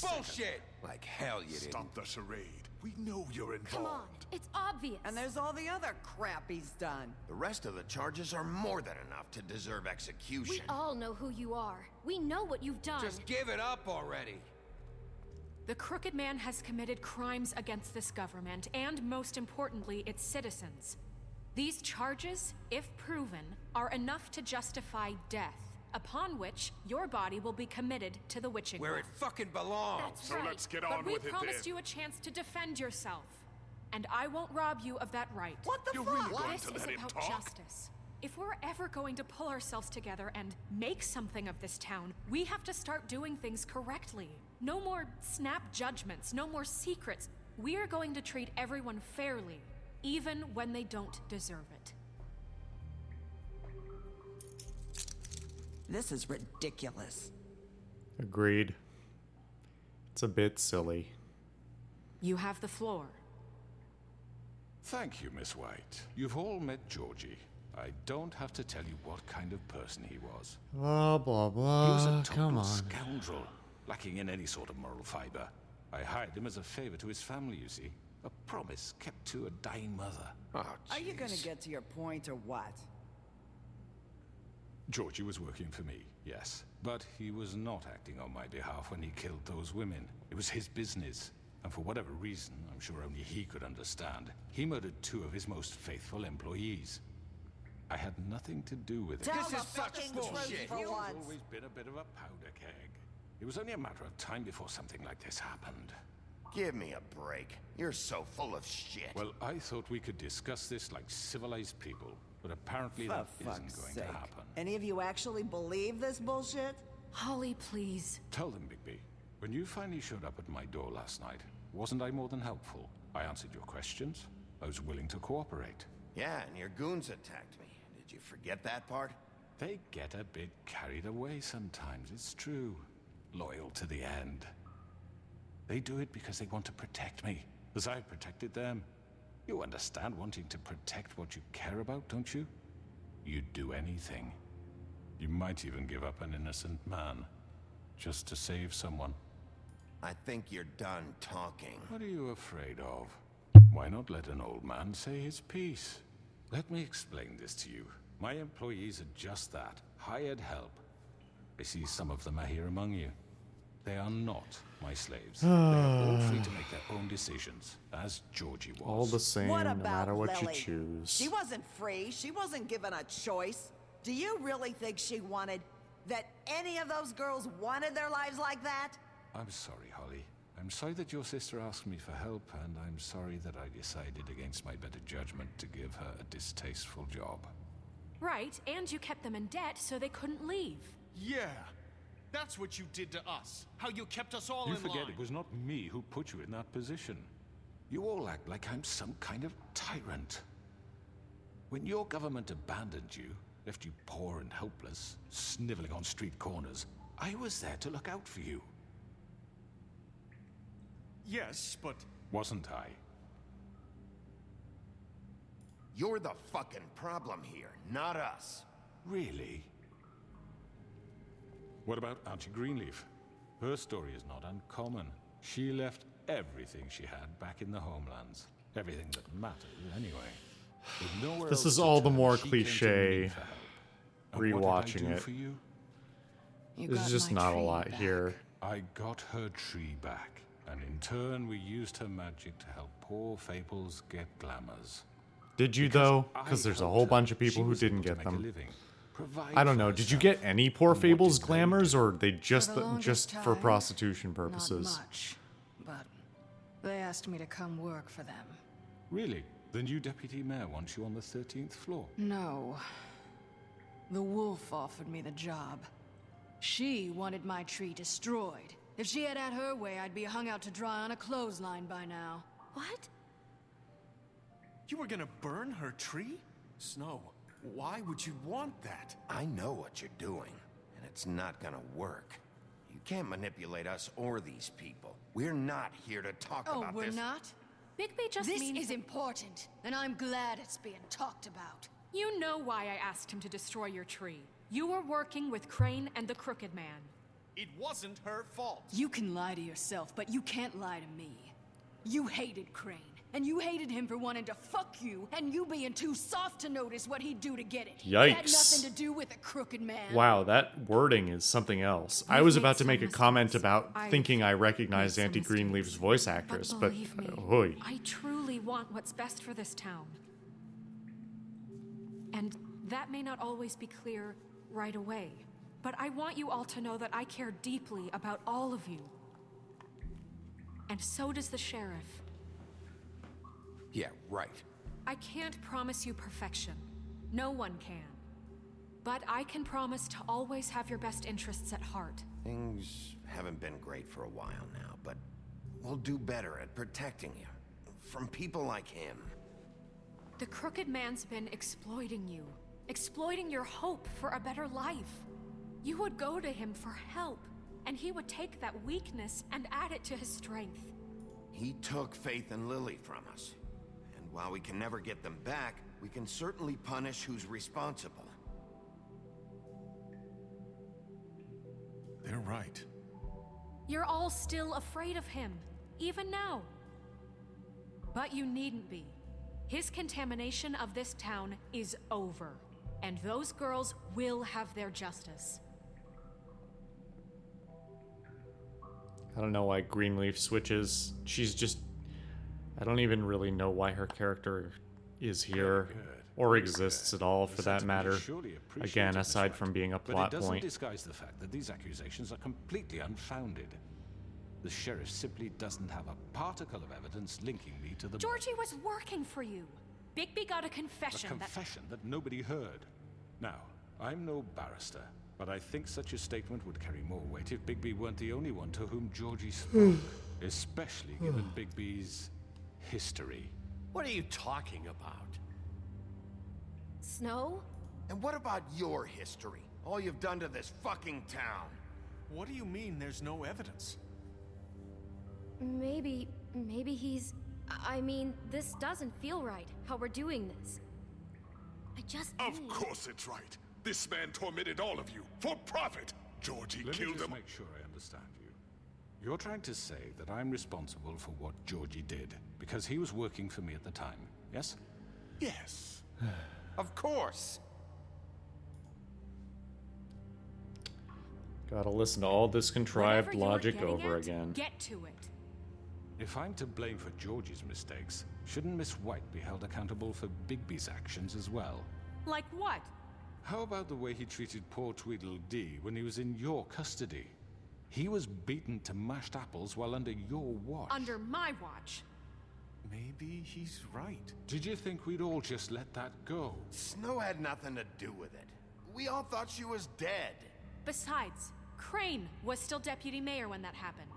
[SPEAKER 10] Bullshit! Like hell you didn't.
[SPEAKER 6] Stop the charade. We know you're involved.
[SPEAKER 16] Come on, it's obvious.
[SPEAKER 4] And there's all the other crap he's done.
[SPEAKER 3] The rest of the charges are more than enough to deserve
[SPEAKER 16] We
[SPEAKER 3] execution.
[SPEAKER 16] all know who you are. We know what you've done.
[SPEAKER 10] Just give it up already.
[SPEAKER 5] The Crooked Man has committed crimes against this government, and most importantly, its citizens. These charges, if proven, are enough to justify death, upon which your body will be committed to the witching
[SPEAKER 10] Where
[SPEAKER 5] well.
[SPEAKER 10] it fucking belongs.
[SPEAKER 5] That's
[SPEAKER 6] So
[SPEAKER 5] right.
[SPEAKER 6] let's get
[SPEAKER 5] but
[SPEAKER 6] on
[SPEAKER 5] we
[SPEAKER 6] with it
[SPEAKER 5] promised
[SPEAKER 6] then.
[SPEAKER 5] you a chance to defend yourself, and I won't rob you of that right.
[SPEAKER 4] What the
[SPEAKER 6] You're
[SPEAKER 4] fuck?
[SPEAKER 6] really going
[SPEAKER 5] This
[SPEAKER 6] to
[SPEAKER 5] is
[SPEAKER 6] let him
[SPEAKER 5] about
[SPEAKER 6] talk?
[SPEAKER 5] justice. If we're ever going to pull ourselves together and make something of this town, we have to start doing things correctly. No more snap judgments, no more secrets. We are going to treat everyone fairly, even when they don't deserve it.
[SPEAKER 4] This is ridiculous.
[SPEAKER 1] Agreed. It's a bit silly.
[SPEAKER 5] You have the floor.
[SPEAKER 2] Thank you, Miss White. You've all met Georgie. I don't have to tell you what kind of person he was.
[SPEAKER 1] Blah, blah,
[SPEAKER 2] He was
[SPEAKER 1] blah.
[SPEAKER 2] a total
[SPEAKER 1] Come on.
[SPEAKER 2] scoundrel, lacking in any sort of moral fiber. I hired him as a favor to his family, you see. A promise kept to a dying mother.
[SPEAKER 3] Oh,
[SPEAKER 4] Are you gonna
[SPEAKER 3] jeez.
[SPEAKER 4] get to your point or what?
[SPEAKER 2] Georgie was working for me, yes. But he was not acting on my behalf when he killed those women. It was his business. And for whatever reason, I'm sure only he could understand, he murdered two of his most faithful employees. I had nothing to do with it.
[SPEAKER 4] Tell
[SPEAKER 10] This
[SPEAKER 4] the
[SPEAKER 10] is such
[SPEAKER 4] fucking
[SPEAKER 10] bullshit.
[SPEAKER 4] truth for
[SPEAKER 2] You've
[SPEAKER 4] once.
[SPEAKER 2] always been a bit of a powder keg. It was only a matter of time before something like this happened.
[SPEAKER 3] Give me a break. You're so full of shit.
[SPEAKER 2] Well, I thought we could discuss this like civilized people, but apparently
[SPEAKER 4] For
[SPEAKER 2] that
[SPEAKER 4] fuck's
[SPEAKER 2] isn't going
[SPEAKER 4] sake.
[SPEAKER 2] to happen.
[SPEAKER 4] Any of you actually believe this bullshit?
[SPEAKER 5] Holly, please.
[SPEAKER 2] Tell them, Bigby. When you finally showed up at my door last night, wasn't I more than helpful? I answered your questions. I was willing to cooperate.
[SPEAKER 3] Yeah, and your goons attacked me. Did you forget that part?
[SPEAKER 2] They get a bit carried away sometimes, it's true. Loyal to the end. They do it because they want to protect me, as I've protected them. You understand wanting to protect what you care about, don't you? You'd do anything. You might even give up an innocent man, just to save someone.
[SPEAKER 3] I think you're done talking.
[SPEAKER 2] What are you afraid of? Why not let an old man say his piece? Let me explain this to you. My employees are just that, hired help. I see some of them are here among you. They are not my slaves. They are all free to make their own decisions, as Georgie was.
[SPEAKER 1] All the same,
[SPEAKER 4] What
[SPEAKER 1] no
[SPEAKER 4] about
[SPEAKER 1] matter what
[SPEAKER 4] Lily?
[SPEAKER 1] you choose.
[SPEAKER 4] She wasn't free. She wasn't given a choice. Do you really think she wanted that any of those girls wanted their lives like that?
[SPEAKER 2] I'm sorry, Holly. I'm sorry that your sister asked me for help, and I'm sorry that I decided against my better judgment to give her a distasteful job.
[SPEAKER 5] Right, and you kept them in debt so they couldn't leave.
[SPEAKER 9] Yeah. That's what you did to us. How you kept us all
[SPEAKER 2] You
[SPEAKER 9] in
[SPEAKER 2] forget
[SPEAKER 9] line.
[SPEAKER 2] it was not me who put you in that position. You all act like I'm some kind of tyrant. When your government abandoned you, left you poor and helpless, sniveling on street corners, I was there to look out for you.
[SPEAKER 9] Yes, but...
[SPEAKER 2] Wasn't I?
[SPEAKER 3] You're the fucking problem here, not us.
[SPEAKER 2] Really? What about Auntie Greenleaf? Her story is not uncommon. She left everything she had back in the homelands. Everything that mattered, anyway. With nowhere
[SPEAKER 1] This
[SPEAKER 2] else
[SPEAKER 1] is
[SPEAKER 2] to
[SPEAKER 1] all the
[SPEAKER 2] turn,
[SPEAKER 1] more
[SPEAKER 2] she came to me
[SPEAKER 1] cliche
[SPEAKER 2] for help. And what did I
[SPEAKER 1] rewatching
[SPEAKER 2] do
[SPEAKER 1] it.
[SPEAKER 2] for you?
[SPEAKER 1] There's just not a lot here.
[SPEAKER 2] I got her tree back, and in turn we used her magic to help poor Fables get glamours.
[SPEAKER 1] Did you though? Because there's a whole bunch of people who didn't get them. I don't know. Did you get any poor Fables glamours, or they just
[SPEAKER 7] For the longest
[SPEAKER 1] just for
[SPEAKER 7] time,
[SPEAKER 1] prostitution purposes?
[SPEAKER 7] Not much, but they asked me to come work for them.
[SPEAKER 2] Really? The new deputy mayor wants you on the 13th floor.
[SPEAKER 7] No. The wolf offered me the job. She wanted my tree destroyed. If she had her way, I'd be hung out to dry on a clothesline by now.
[SPEAKER 16] What?
[SPEAKER 9] You were gonna burn her tree? Snow, why would you want that?
[SPEAKER 3] I know what you're doing, and it's not gonna work. You can't manipulate us or these people. We're not here to talk
[SPEAKER 7] Oh,
[SPEAKER 3] about
[SPEAKER 7] we're
[SPEAKER 3] this.
[SPEAKER 7] not?
[SPEAKER 5] Bigby just
[SPEAKER 7] This
[SPEAKER 5] means
[SPEAKER 7] is important, and I'm glad it's being talked about.
[SPEAKER 5] You know why I asked him to destroy your tree. You were working with Crane and the Crooked Man.
[SPEAKER 9] It wasn't her fault.
[SPEAKER 7] You can lie to yourself, but you can't lie to me. You hated Crane, and you hated him for wanting to fuck you, and you being too soft to notice what he'd do to get it. It had
[SPEAKER 1] Yikes.
[SPEAKER 7] nothing to do with a crooked man.
[SPEAKER 1] Wow, that wording is something else. I
[SPEAKER 5] You've
[SPEAKER 1] was
[SPEAKER 5] made
[SPEAKER 1] about to
[SPEAKER 5] some
[SPEAKER 1] make a comment
[SPEAKER 5] mistakes.
[SPEAKER 1] about
[SPEAKER 5] I've
[SPEAKER 1] thinking I recognized
[SPEAKER 5] made some
[SPEAKER 1] Auntie Greenleaf's voice actress, but
[SPEAKER 5] believe me,
[SPEAKER 1] hoy.
[SPEAKER 5] I truly want what's best for this town. And that may not always be clear right away, but I want you all to know that I care deeply about all of you. And so does the sheriff.
[SPEAKER 3] Yeah, right.
[SPEAKER 5] I can't promise you perfection. No one can. But I can promise to always have your best interests at heart.
[SPEAKER 3] Things haven't been great for a while now, but we'll do better at protecting you. From people like him.
[SPEAKER 5] The Crooked Man's been exploiting you. Exploiting your hope for a better life. You would go to him for help, and he would take that weakness and add it to his strength.
[SPEAKER 3] He took Faith and Lily from us. And while we can never get them back, we can certainly punish who's responsible.
[SPEAKER 2] They're right.
[SPEAKER 5] You're all still afraid of him, even now. But you needn't be. His contamination of this town is over, and those girls will have their justice.
[SPEAKER 1] I don't know why Greenleaf switches. She's just... I don't even really know why her character is here Or exists at all, for
[SPEAKER 2] The
[SPEAKER 1] that
[SPEAKER 2] sentiment
[SPEAKER 1] matter.
[SPEAKER 2] is surely appreciated,
[SPEAKER 1] Again,
[SPEAKER 2] Miss
[SPEAKER 1] aside
[SPEAKER 2] White,
[SPEAKER 1] from being a
[SPEAKER 2] but
[SPEAKER 1] plot
[SPEAKER 2] it doesn't
[SPEAKER 1] point.
[SPEAKER 2] disguise the fact that these accusations are completely unfounded. The sheriff simply doesn't have a particle of evidence linking me to the...
[SPEAKER 5] Georgie was working for you. Bigby got a confession
[SPEAKER 2] A confession that nobody heard. Now, I'm no barrister, but I think such a statement would carry more weight if Bigby weren't the only one to whom Georgie spoke, especially given Bigby's history.
[SPEAKER 10] What are you talking about?
[SPEAKER 16] Snow?
[SPEAKER 3] And what about your history? All you've done to this fucking town?
[SPEAKER 9] What do you mean there's no evidence?
[SPEAKER 16] Maybe he's... I mean, this doesn't feel right, how we're doing this. I just
[SPEAKER 6] Of course it's right. This man tormented all of you for profit. Georgie
[SPEAKER 2] Let me
[SPEAKER 6] killed
[SPEAKER 2] just
[SPEAKER 6] him.
[SPEAKER 2] make sure I understand you. You're trying to say that I'm responsible for what Georgie did because he was working for me at the time, yes?
[SPEAKER 6] Yes.
[SPEAKER 3] Of course.
[SPEAKER 1] Gotta listen to all this contrived
[SPEAKER 5] Whatever you were
[SPEAKER 1] logic
[SPEAKER 5] getting
[SPEAKER 1] over
[SPEAKER 5] at,
[SPEAKER 1] again.
[SPEAKER 5] Get to it.
[SPEAKER 2] If I'm to blame for Georgie's mistakes, shouldn't Miss White be held accountable for Bigby's actions as well?
[SPEAKER 5] Like what?
[SPEAKER 2] How about the way he treated poor Tweedledee when he was in your custody? He was beaten to mashed apples while under your watch.
[SPEAKER 5] Under my watch.
[SPEAKER 9] Maybe he's right.
[SPEAKER 2] Did you think we'd all just let that go?
[SPEAKER 3] Snow had nothing to do with it. We all thought she was dead.
[SPEAKER 5] Besides, Crane was still deputy mayor when that happened.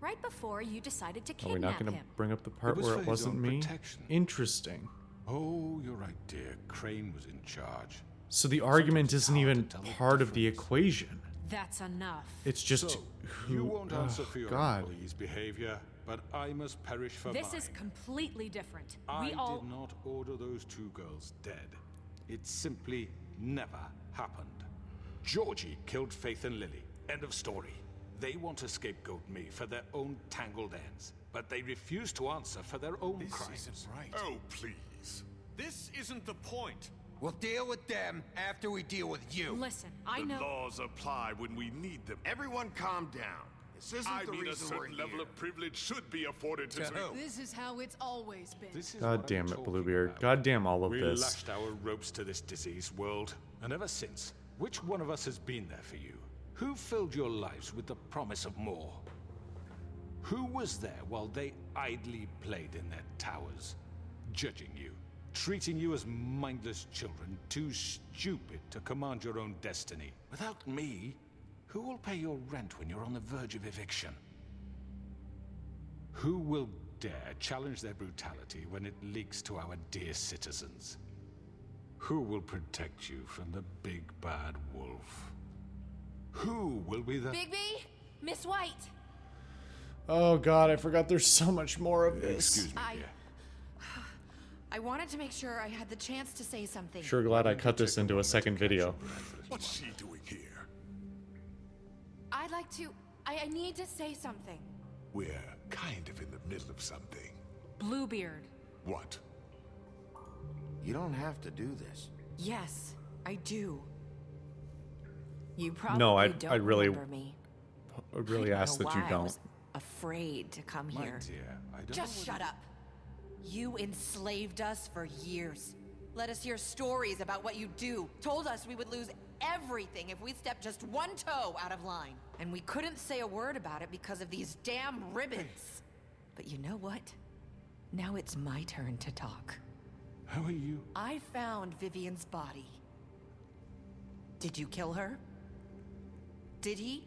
[SPEAKER 5] Right before you decided to
[SPEAKER 1] Are we not
[SPEAKER 5] kidnap
[SPEAKER 1] gonna
[SPEAKER 5] him.
[SPEAKER 1] bring up the part
[SPEAKER 2] was
[SPEAKER 1] where
[SPEAKER 2] for
[SPEAKER 1] it
[SPEAKER 2] his
[SPEAKER 1] wasn't
[SPEAKER 2] own
[SPEAKER 1] me?
[SPEAKER 2] protection.
[SPEAKER 1] Interesting.
[SPEAKER 2] Oh, you're right, dear. Crane was in charge.
[SPEAKER 1] So the argument isn't
[SPEAKER 2] hard
[SPEAKER 1] even
[SPEAKER 2] to tell the
[SPEAKER 1] part of the equation.
[SPEAKER 5] That's enough.
[SPEAKER 1] It's just
[SPEAKER 2] So,
[SPEAKER 1] who...
[SPEAKER 2] you won't answer for your
[SPEAKER 1] God.
[SPEAKER 2] employees' behavior, but I must perish for
[SPEAKER 5] This
[SPEAKER 2] mine.
[SPEAKER 5] is completely different.
[SPEAKER 2] I
[SPEAKER 5] We all...
[SPEAKER 2] did not order those two girls dead. It simply never happened. Georgie killed Faith and Lily. End of story. They want to scapegoat me for their own tangled ends, but they refuse to answer for their own
[SPEAKER 9] This
[SPEAKER 2] crimes.
[SPEAKER 9] isn't right.
[SPEAKER 6] Oh, please.
[SPEAKER 9] This isn't the point.
[SPEAKER 3] We'll deal with them after we deal with you.
[SPEAKER 5] Listen, I
[SPEAKER 6] The
[SPEAKER 5] know...
[SPEAKER 6] laws apply when we need them.
[SPEAKER 3] Everyone calm down. This isn't
[SPEAKER 6] I
[SPEAKER 3] the
[SPEAKER 6] mean, a
[SPEAKER 3] reason we're
[SPEAKER 6] certain level
[SPEAKER 3] here.
[SPEAKER 6] of privilege should be afforded to...
[SPEAKER 3] who?
[SPEAKER 7] This is how it's always been.
[SPEAKER 2] This is
[SPEAKER 1] God
[SPEAKER 2] what
[SPEAKER 1] damn
[SPEAKER 2] I'm
[SPEAKER 1] it,
[SPEAKER 2] talking
[SPEAKER 1] Bluebeard.
[SPEAKER 2] about.
[SPEAKER 1] God damn all of
[SPEAKER 2] We
[SPEAKER 1] this.
[SPEAKER 2] lashed our ropes to this diseased world, and ever since, which one of us has been there for you? Who filled your lives with the promise of more? Who was there while they idly played in their towers, judging you, treating you as mindless children, too stupid to command your own destiny? Without me, who will pay your rent when you're on the verge of eviction? Who will dare challenge their brutality when it leaks to our dear citizens? Who will protect you from the big bad wolf? Who will be the...
[SPEAKER 11] Bigby? Miss White?
[SPEAKER 1] Oh God, I forgot there's so much more of this.
[SPEAKER 2] Excuse me, dear.
[SPEAKER 11] I wanted to make sure I had the chance to say something.
[SPEAKER 1] Sure glad I cut this into a second video.
[SPEAKER 6] What's she doing here?
[SPEAKER 11] I'd like to... I need to say something.
[SPEAKER 6] We're kind of in the middle of something.
[SPEAKER 5] Bluebeard.
[SPEAKER 6] What?
[SPEAKER 3] You don't have to do this.
[SPEAKER 11] Yes, I do. You probably
[SPEAKER 1] No,
[SPEAKER 11] don't
[SPEAKER 1] I'd really,
[SPEAKER 11] remember me.
[SPEAKER 1] I'd really
[SPEAKER 11] I
[SPEAKER 1] ask
[SPEAKER 11] don't
[SPEAKER 1] that
[SPEAKER 11] know
[SPEAKER 1] you
[SPEAKER 11] why I
[SPEAKER 1] don't.
[SPEAKER 11] was afraid to come
[SPEAKER 2] My
[SPEAKER 11] here.
[SPEAKER 2] dear, I don't
[SPEAKER 11] Just
[SPEAKER 2] know
[SPEAKER 11] shut up. You enslaved us for years. Let us hear stories about what you do. Told us we would lose everything if we stepped just one toe out of line. And we couldn't say a word about it because of these damn ribbons. But you know what? Now it's my turn to talk.
[SPEAKER 2] How are you?
[SPEAKER 11] I found Vivian's body. Did you kill her? Did he?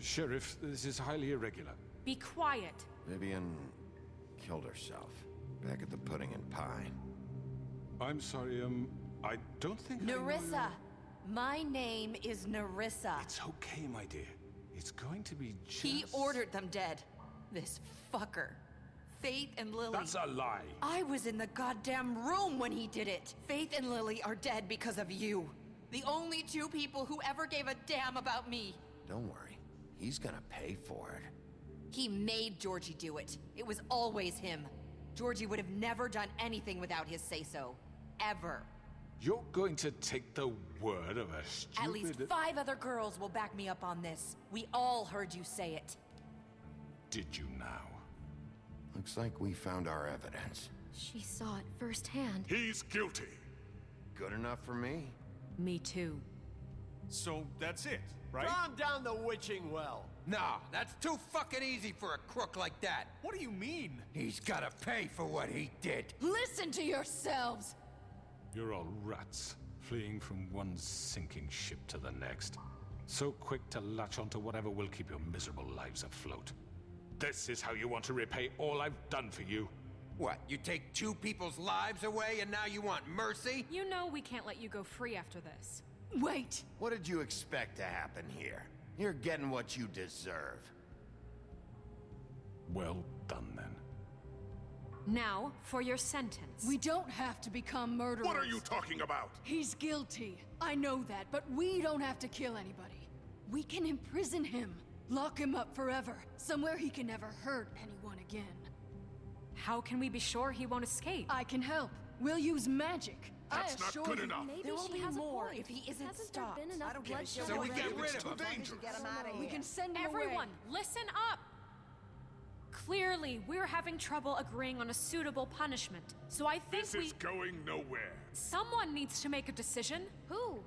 [SPEAKER 2] Sheriff, this is highly irregular.
[SPEAKER 5] Be quiet.
[SPEAKER 3] Vivian killed herself back at the Pudding and Pie.
[SPEAKER 2] I'm sorry, I don't think I know
[SPEAKER 11] Nerissa. My name is Nerissa.
[SPEAKER 2] It's okay, my dear. It's going to be just...
[SPEAKER 11] He ordered them dead. This fucker. Faith and Lily.
[SPEAKER 2] That's a lie.
[SPEAKER 11] I was in the goddamn room when he did it. Faith and Lily are dead because of you. The only two people who ever gave a damn about me.
[SPEAKER 3] Don't worry. He's gonna pay for it.
[SPEAKER 11] He made Georgie do it. It was always him. Georgie would have never done anything without his say-so. Ever.
[SPEAKER 2] You're going to take the word of a stupid...
[SPEAKER 11] At least 5 other girls will back me up on this. We all heard you say it.
[SPEAKER 2] Did you now?
[SPEAKER 3] Looks like we found our evidence.
[SPEAKER 16] She saw it firsthand.
[SPEAKER 6] He's guilty.
[SPEAKER 3] Good enough for me.
[SPEAKER 5] Me too.
[SPEAKER 9] So that's it, right?
[SPEAKER 10] Drown down the witching well.
[SPEAKER 3] Nah, that's too fucking easy for a crook like that.
[SPEAKER 9] What do you mean?
[SPEAKER 3] He's gotta pay for what he did.
[SPEAKER 7] Listen to yourselves!
[SPEAKER 2] You're all rats, fleeing from one sinking ship to the next. So quick to latch onto whatever will keep your miserable lives afloat. This is how you want to repay all I've done for you.
[SPEAKER 3] What, you take two people's lives away and now you want mercy?
[SPEAKER 5] You know we can't let you go free after this.
[SPEAKER 7] Wait!
[SPEAKER 3] What did you expect to happen here? You're getting what you deserve.
[SPEAKER 2] Well done, then.
[SPEAKER 5] Now, for your sentence.
[SPEAKER 7] We don't have to become murderers.
[SPEAKER 6] What are you talking about?
[SPEAKER 7] He's guilty. I know that, but we don't have to kill anybody. We can imprison him. Lock him up forever. Somewhere he can never hurt anyone again.
[SPEAKER 5] How can we be sure he won't escape?
[SPEAKER 7] I can help. We'll use magic.
[SPEAKER 6] That's not good enough.
[SPEAKER 16] Maybe
[SPEAKER 11] There will
[SPEAKER 16] she
[SPEAKER 11] be
[SPEAKER 16] has
[SPEAKER 11] more
[SPEAKER 16] a point.
[SPEAKER 11] if he isn't
[SPEAKER 16] Hasn't
[SPEAKER 11] stopped.
[SPEAKER 16] there been enough
[SPEAKER 3] I don't give a
[SPEAKER 16] bloodshed
[SPEAKER 3] shit. So we
[SPEAKER 16] already?
[SPEAKER 3] get rid of
[SPEAKER 6] It's
[SPEAKER 3] him.
[SPEAKER 6] too dangerous.
[SPEAKER 3] Get him out of
[SPEAKER 7] We
[SPEAKER 3] here.
[SPEAKER 7] can send him
[SPEAKER 5] Everyone,
[SPEAKER 7] away.
[SPEAKER 5] listen up! Clearly, we're having trouble agreeing on a suitable punishment. So I think
[SPEAKER 6] This is going nowhere.
[SPEAKER 5] someone needs to make a decision.
[SPEAKER 16] Who?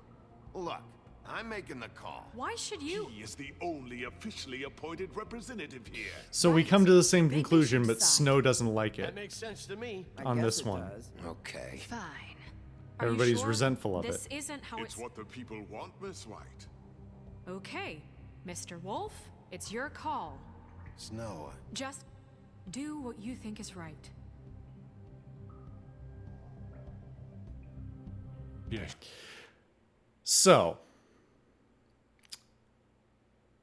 [SPEAKER 3] Look, I'm making the call.
[SPEAKER 5] Why should you?
[SPEAKER 6] He is the only officially appointed representative here.
[SPEAKER 1] So we come to the same
[SPEAKER 11] Think they
[SPEAKER 1] conclusion,
[SPEAKER 11] should
[SPEAKER 1] but
[SPEAKER 11] decide.
[SPEAKER 1] Snow doesn't like
[SPEAKER 10] That
[SPEAKER 1] it
[SPEAKER 10] makes sense to me.
[SPEAKER 1] on this one.
[SPEAKER 3] Okay.
[SPEAKER 7] Fine.
[SPEAKER 5] Are you
[SPEAKER 1] Everybody's
[SPEAKER 5] sure?
[SPEAKER 1] resentful of
[SPEAKER 5] This
[SPEAKER 1] it.
[SPEAKER 5] isn't how
[SPEAKER 6] It's what the people want, Miss White.
[SPEAKER 5] Okay, Mr. Wolf, it's your call.
[SPEAKER 3] Snow,
[SPEAKER 5] Just do what you think is right.
[SPEAKER 2] Yes.
[SPEAKER 1] So,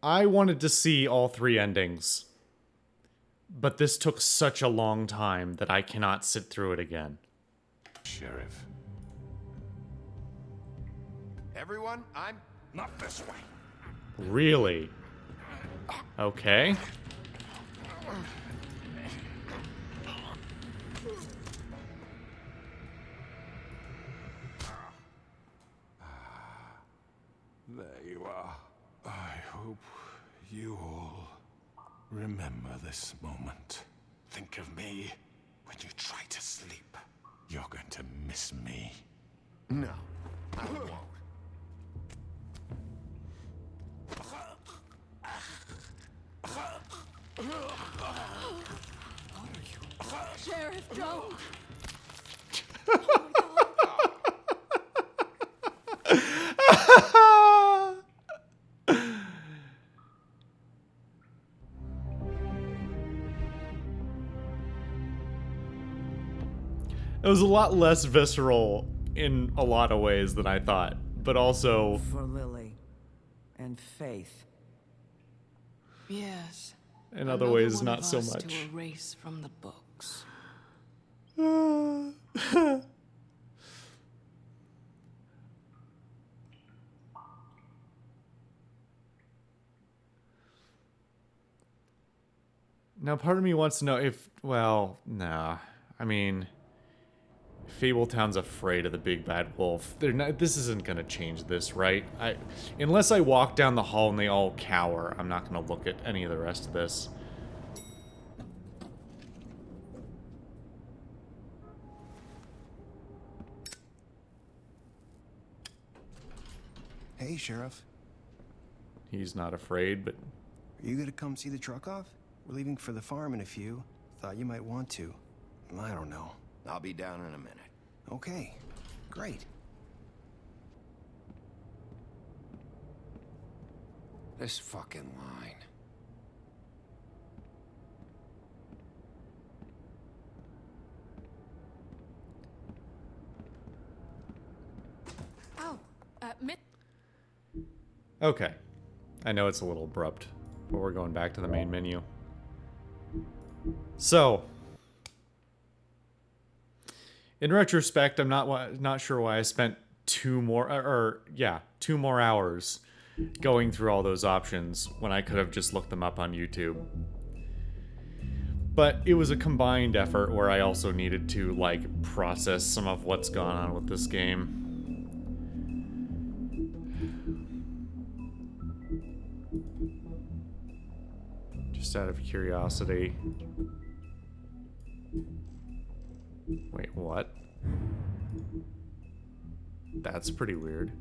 [SPEAKER 1] I wanted to see all three endings, but this took such a long time that I cannot sit through it again.
[SPEAKER 2] Sheriff.
[SPEAKER 3] everyone, I'm...
[SPEAKER 2] Not this way.
[SPEAKER 1] Really? Okay.
[SPEAKER 2] There you are. I hope you all remember this moment. Think of me when you try to sleep. You're going to miss me.
[SPEAKER 3] No, I won't.
[SPEAKER 7] Sheriff, don't!
[SPEAKER 1] It was a lot less visceral in a lot of ways than I thought, but also
[SPEAKER 4] For Lily. And Faith.
[SPEAKER 17] Yes.
[SPEAKER 1] in other
[SPEAKER 17] Another
[SPEAKER 1] ways
[SPEAKER 17] one
[SPEAKER 1] not
[SPEAKER 17] of
[SPEAKER 1] so
[SPEAKER 17] us
[SPEAKER 1] much.
[SPEAKER 17] to erase from the books.
[SPEAKER 1] Now, part of me wants to know if, well, nah. I mean, Fabletown's afraid of the big bad wolf. They're not. This isn't gonna change this, right? Unless I walk down the hall and they all cower, I'm not gonna look at any of the rest of this.
[SPEAKER 12] Hey, Sheriff.
[SPEAKER 1] He's not afraid, but
[SPEAKER 12] Are you gonna come see the truck off? We're leaving for the farm in a few. Thought you might want to. I don't know.
[SPEAKER 3] I'll be down in a minute.
[SPEAKER 12] Okay, great.
[SPEAKER 3] This fucking line.
[SPEAKER 5] Oh,
[SPEAKER 1] okay. I know it's a little abrupt, but we're going back to the main menu. So, in retrospect, I'm not sure why I spent two more hours going through all those options when I could have just looked them up on YouTube. But it was a combined effort where I also needed to like process some of what's gone on with this game. Just out of curiosity. That's pretty weird.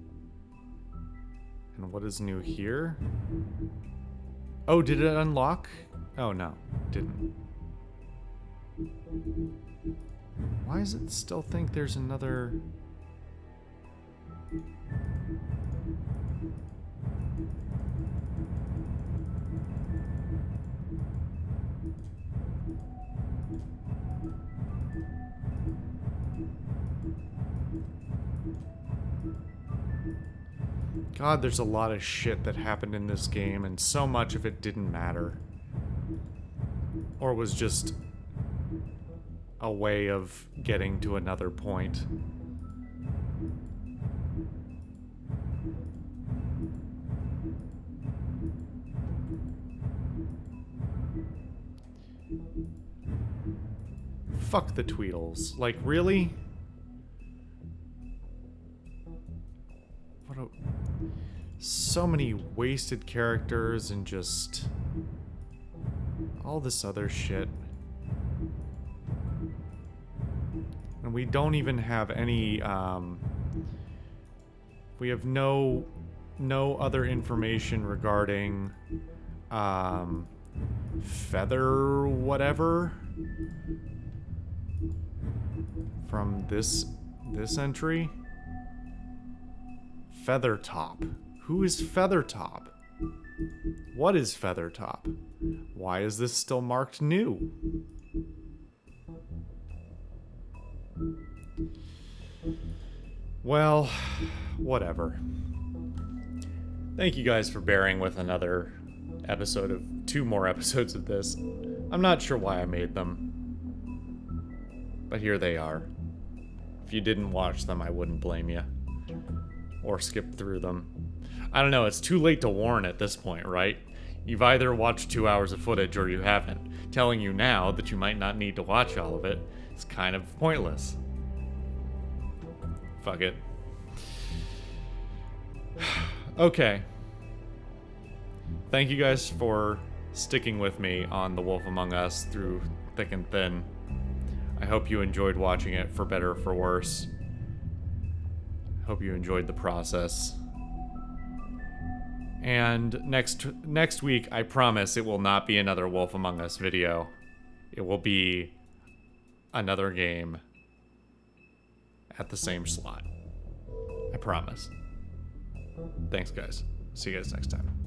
[SPEAKER 1] And what is new here? Oh, did it unlock? Oh, no, didn't. Why does it still think there's another... God, there's a lot of shit that happened in this game, and so much of it didn't matter. Or was just a way of getting to another point. Fuck the Tweedles. Like, really? What a... So many wasted characters and just... all this other shit. And we don't even have any, we have no other information regarding, Feather whatever from this entry. Feathertop. Who is Feathertop? What is Feathertop? Why is this still marked new? Well, whatever. Thank you guys for bearing with another episode of 2 more episodes of this. I'm not sure why I made them, but here they are. If you didn't watch them, I wouldn't blame you. Or skip through them. I don't know, it's too late to warn at this point, right? You've either watched 2 hours of footage or you haven't. Telling you now that you might not need to watch all of it is kind of pointless. Fuck it. Okay. Thank you guys for sticking with me on The Wolf Among Us through thick and thin. I hope you enjoyed watching it, for better or for worse. Hope you enjoyed the process. And next week, I promise it will not be another Wolf Among Us video. It will be another game at the same slot. I promise. Thanks, guys. See you guys next time.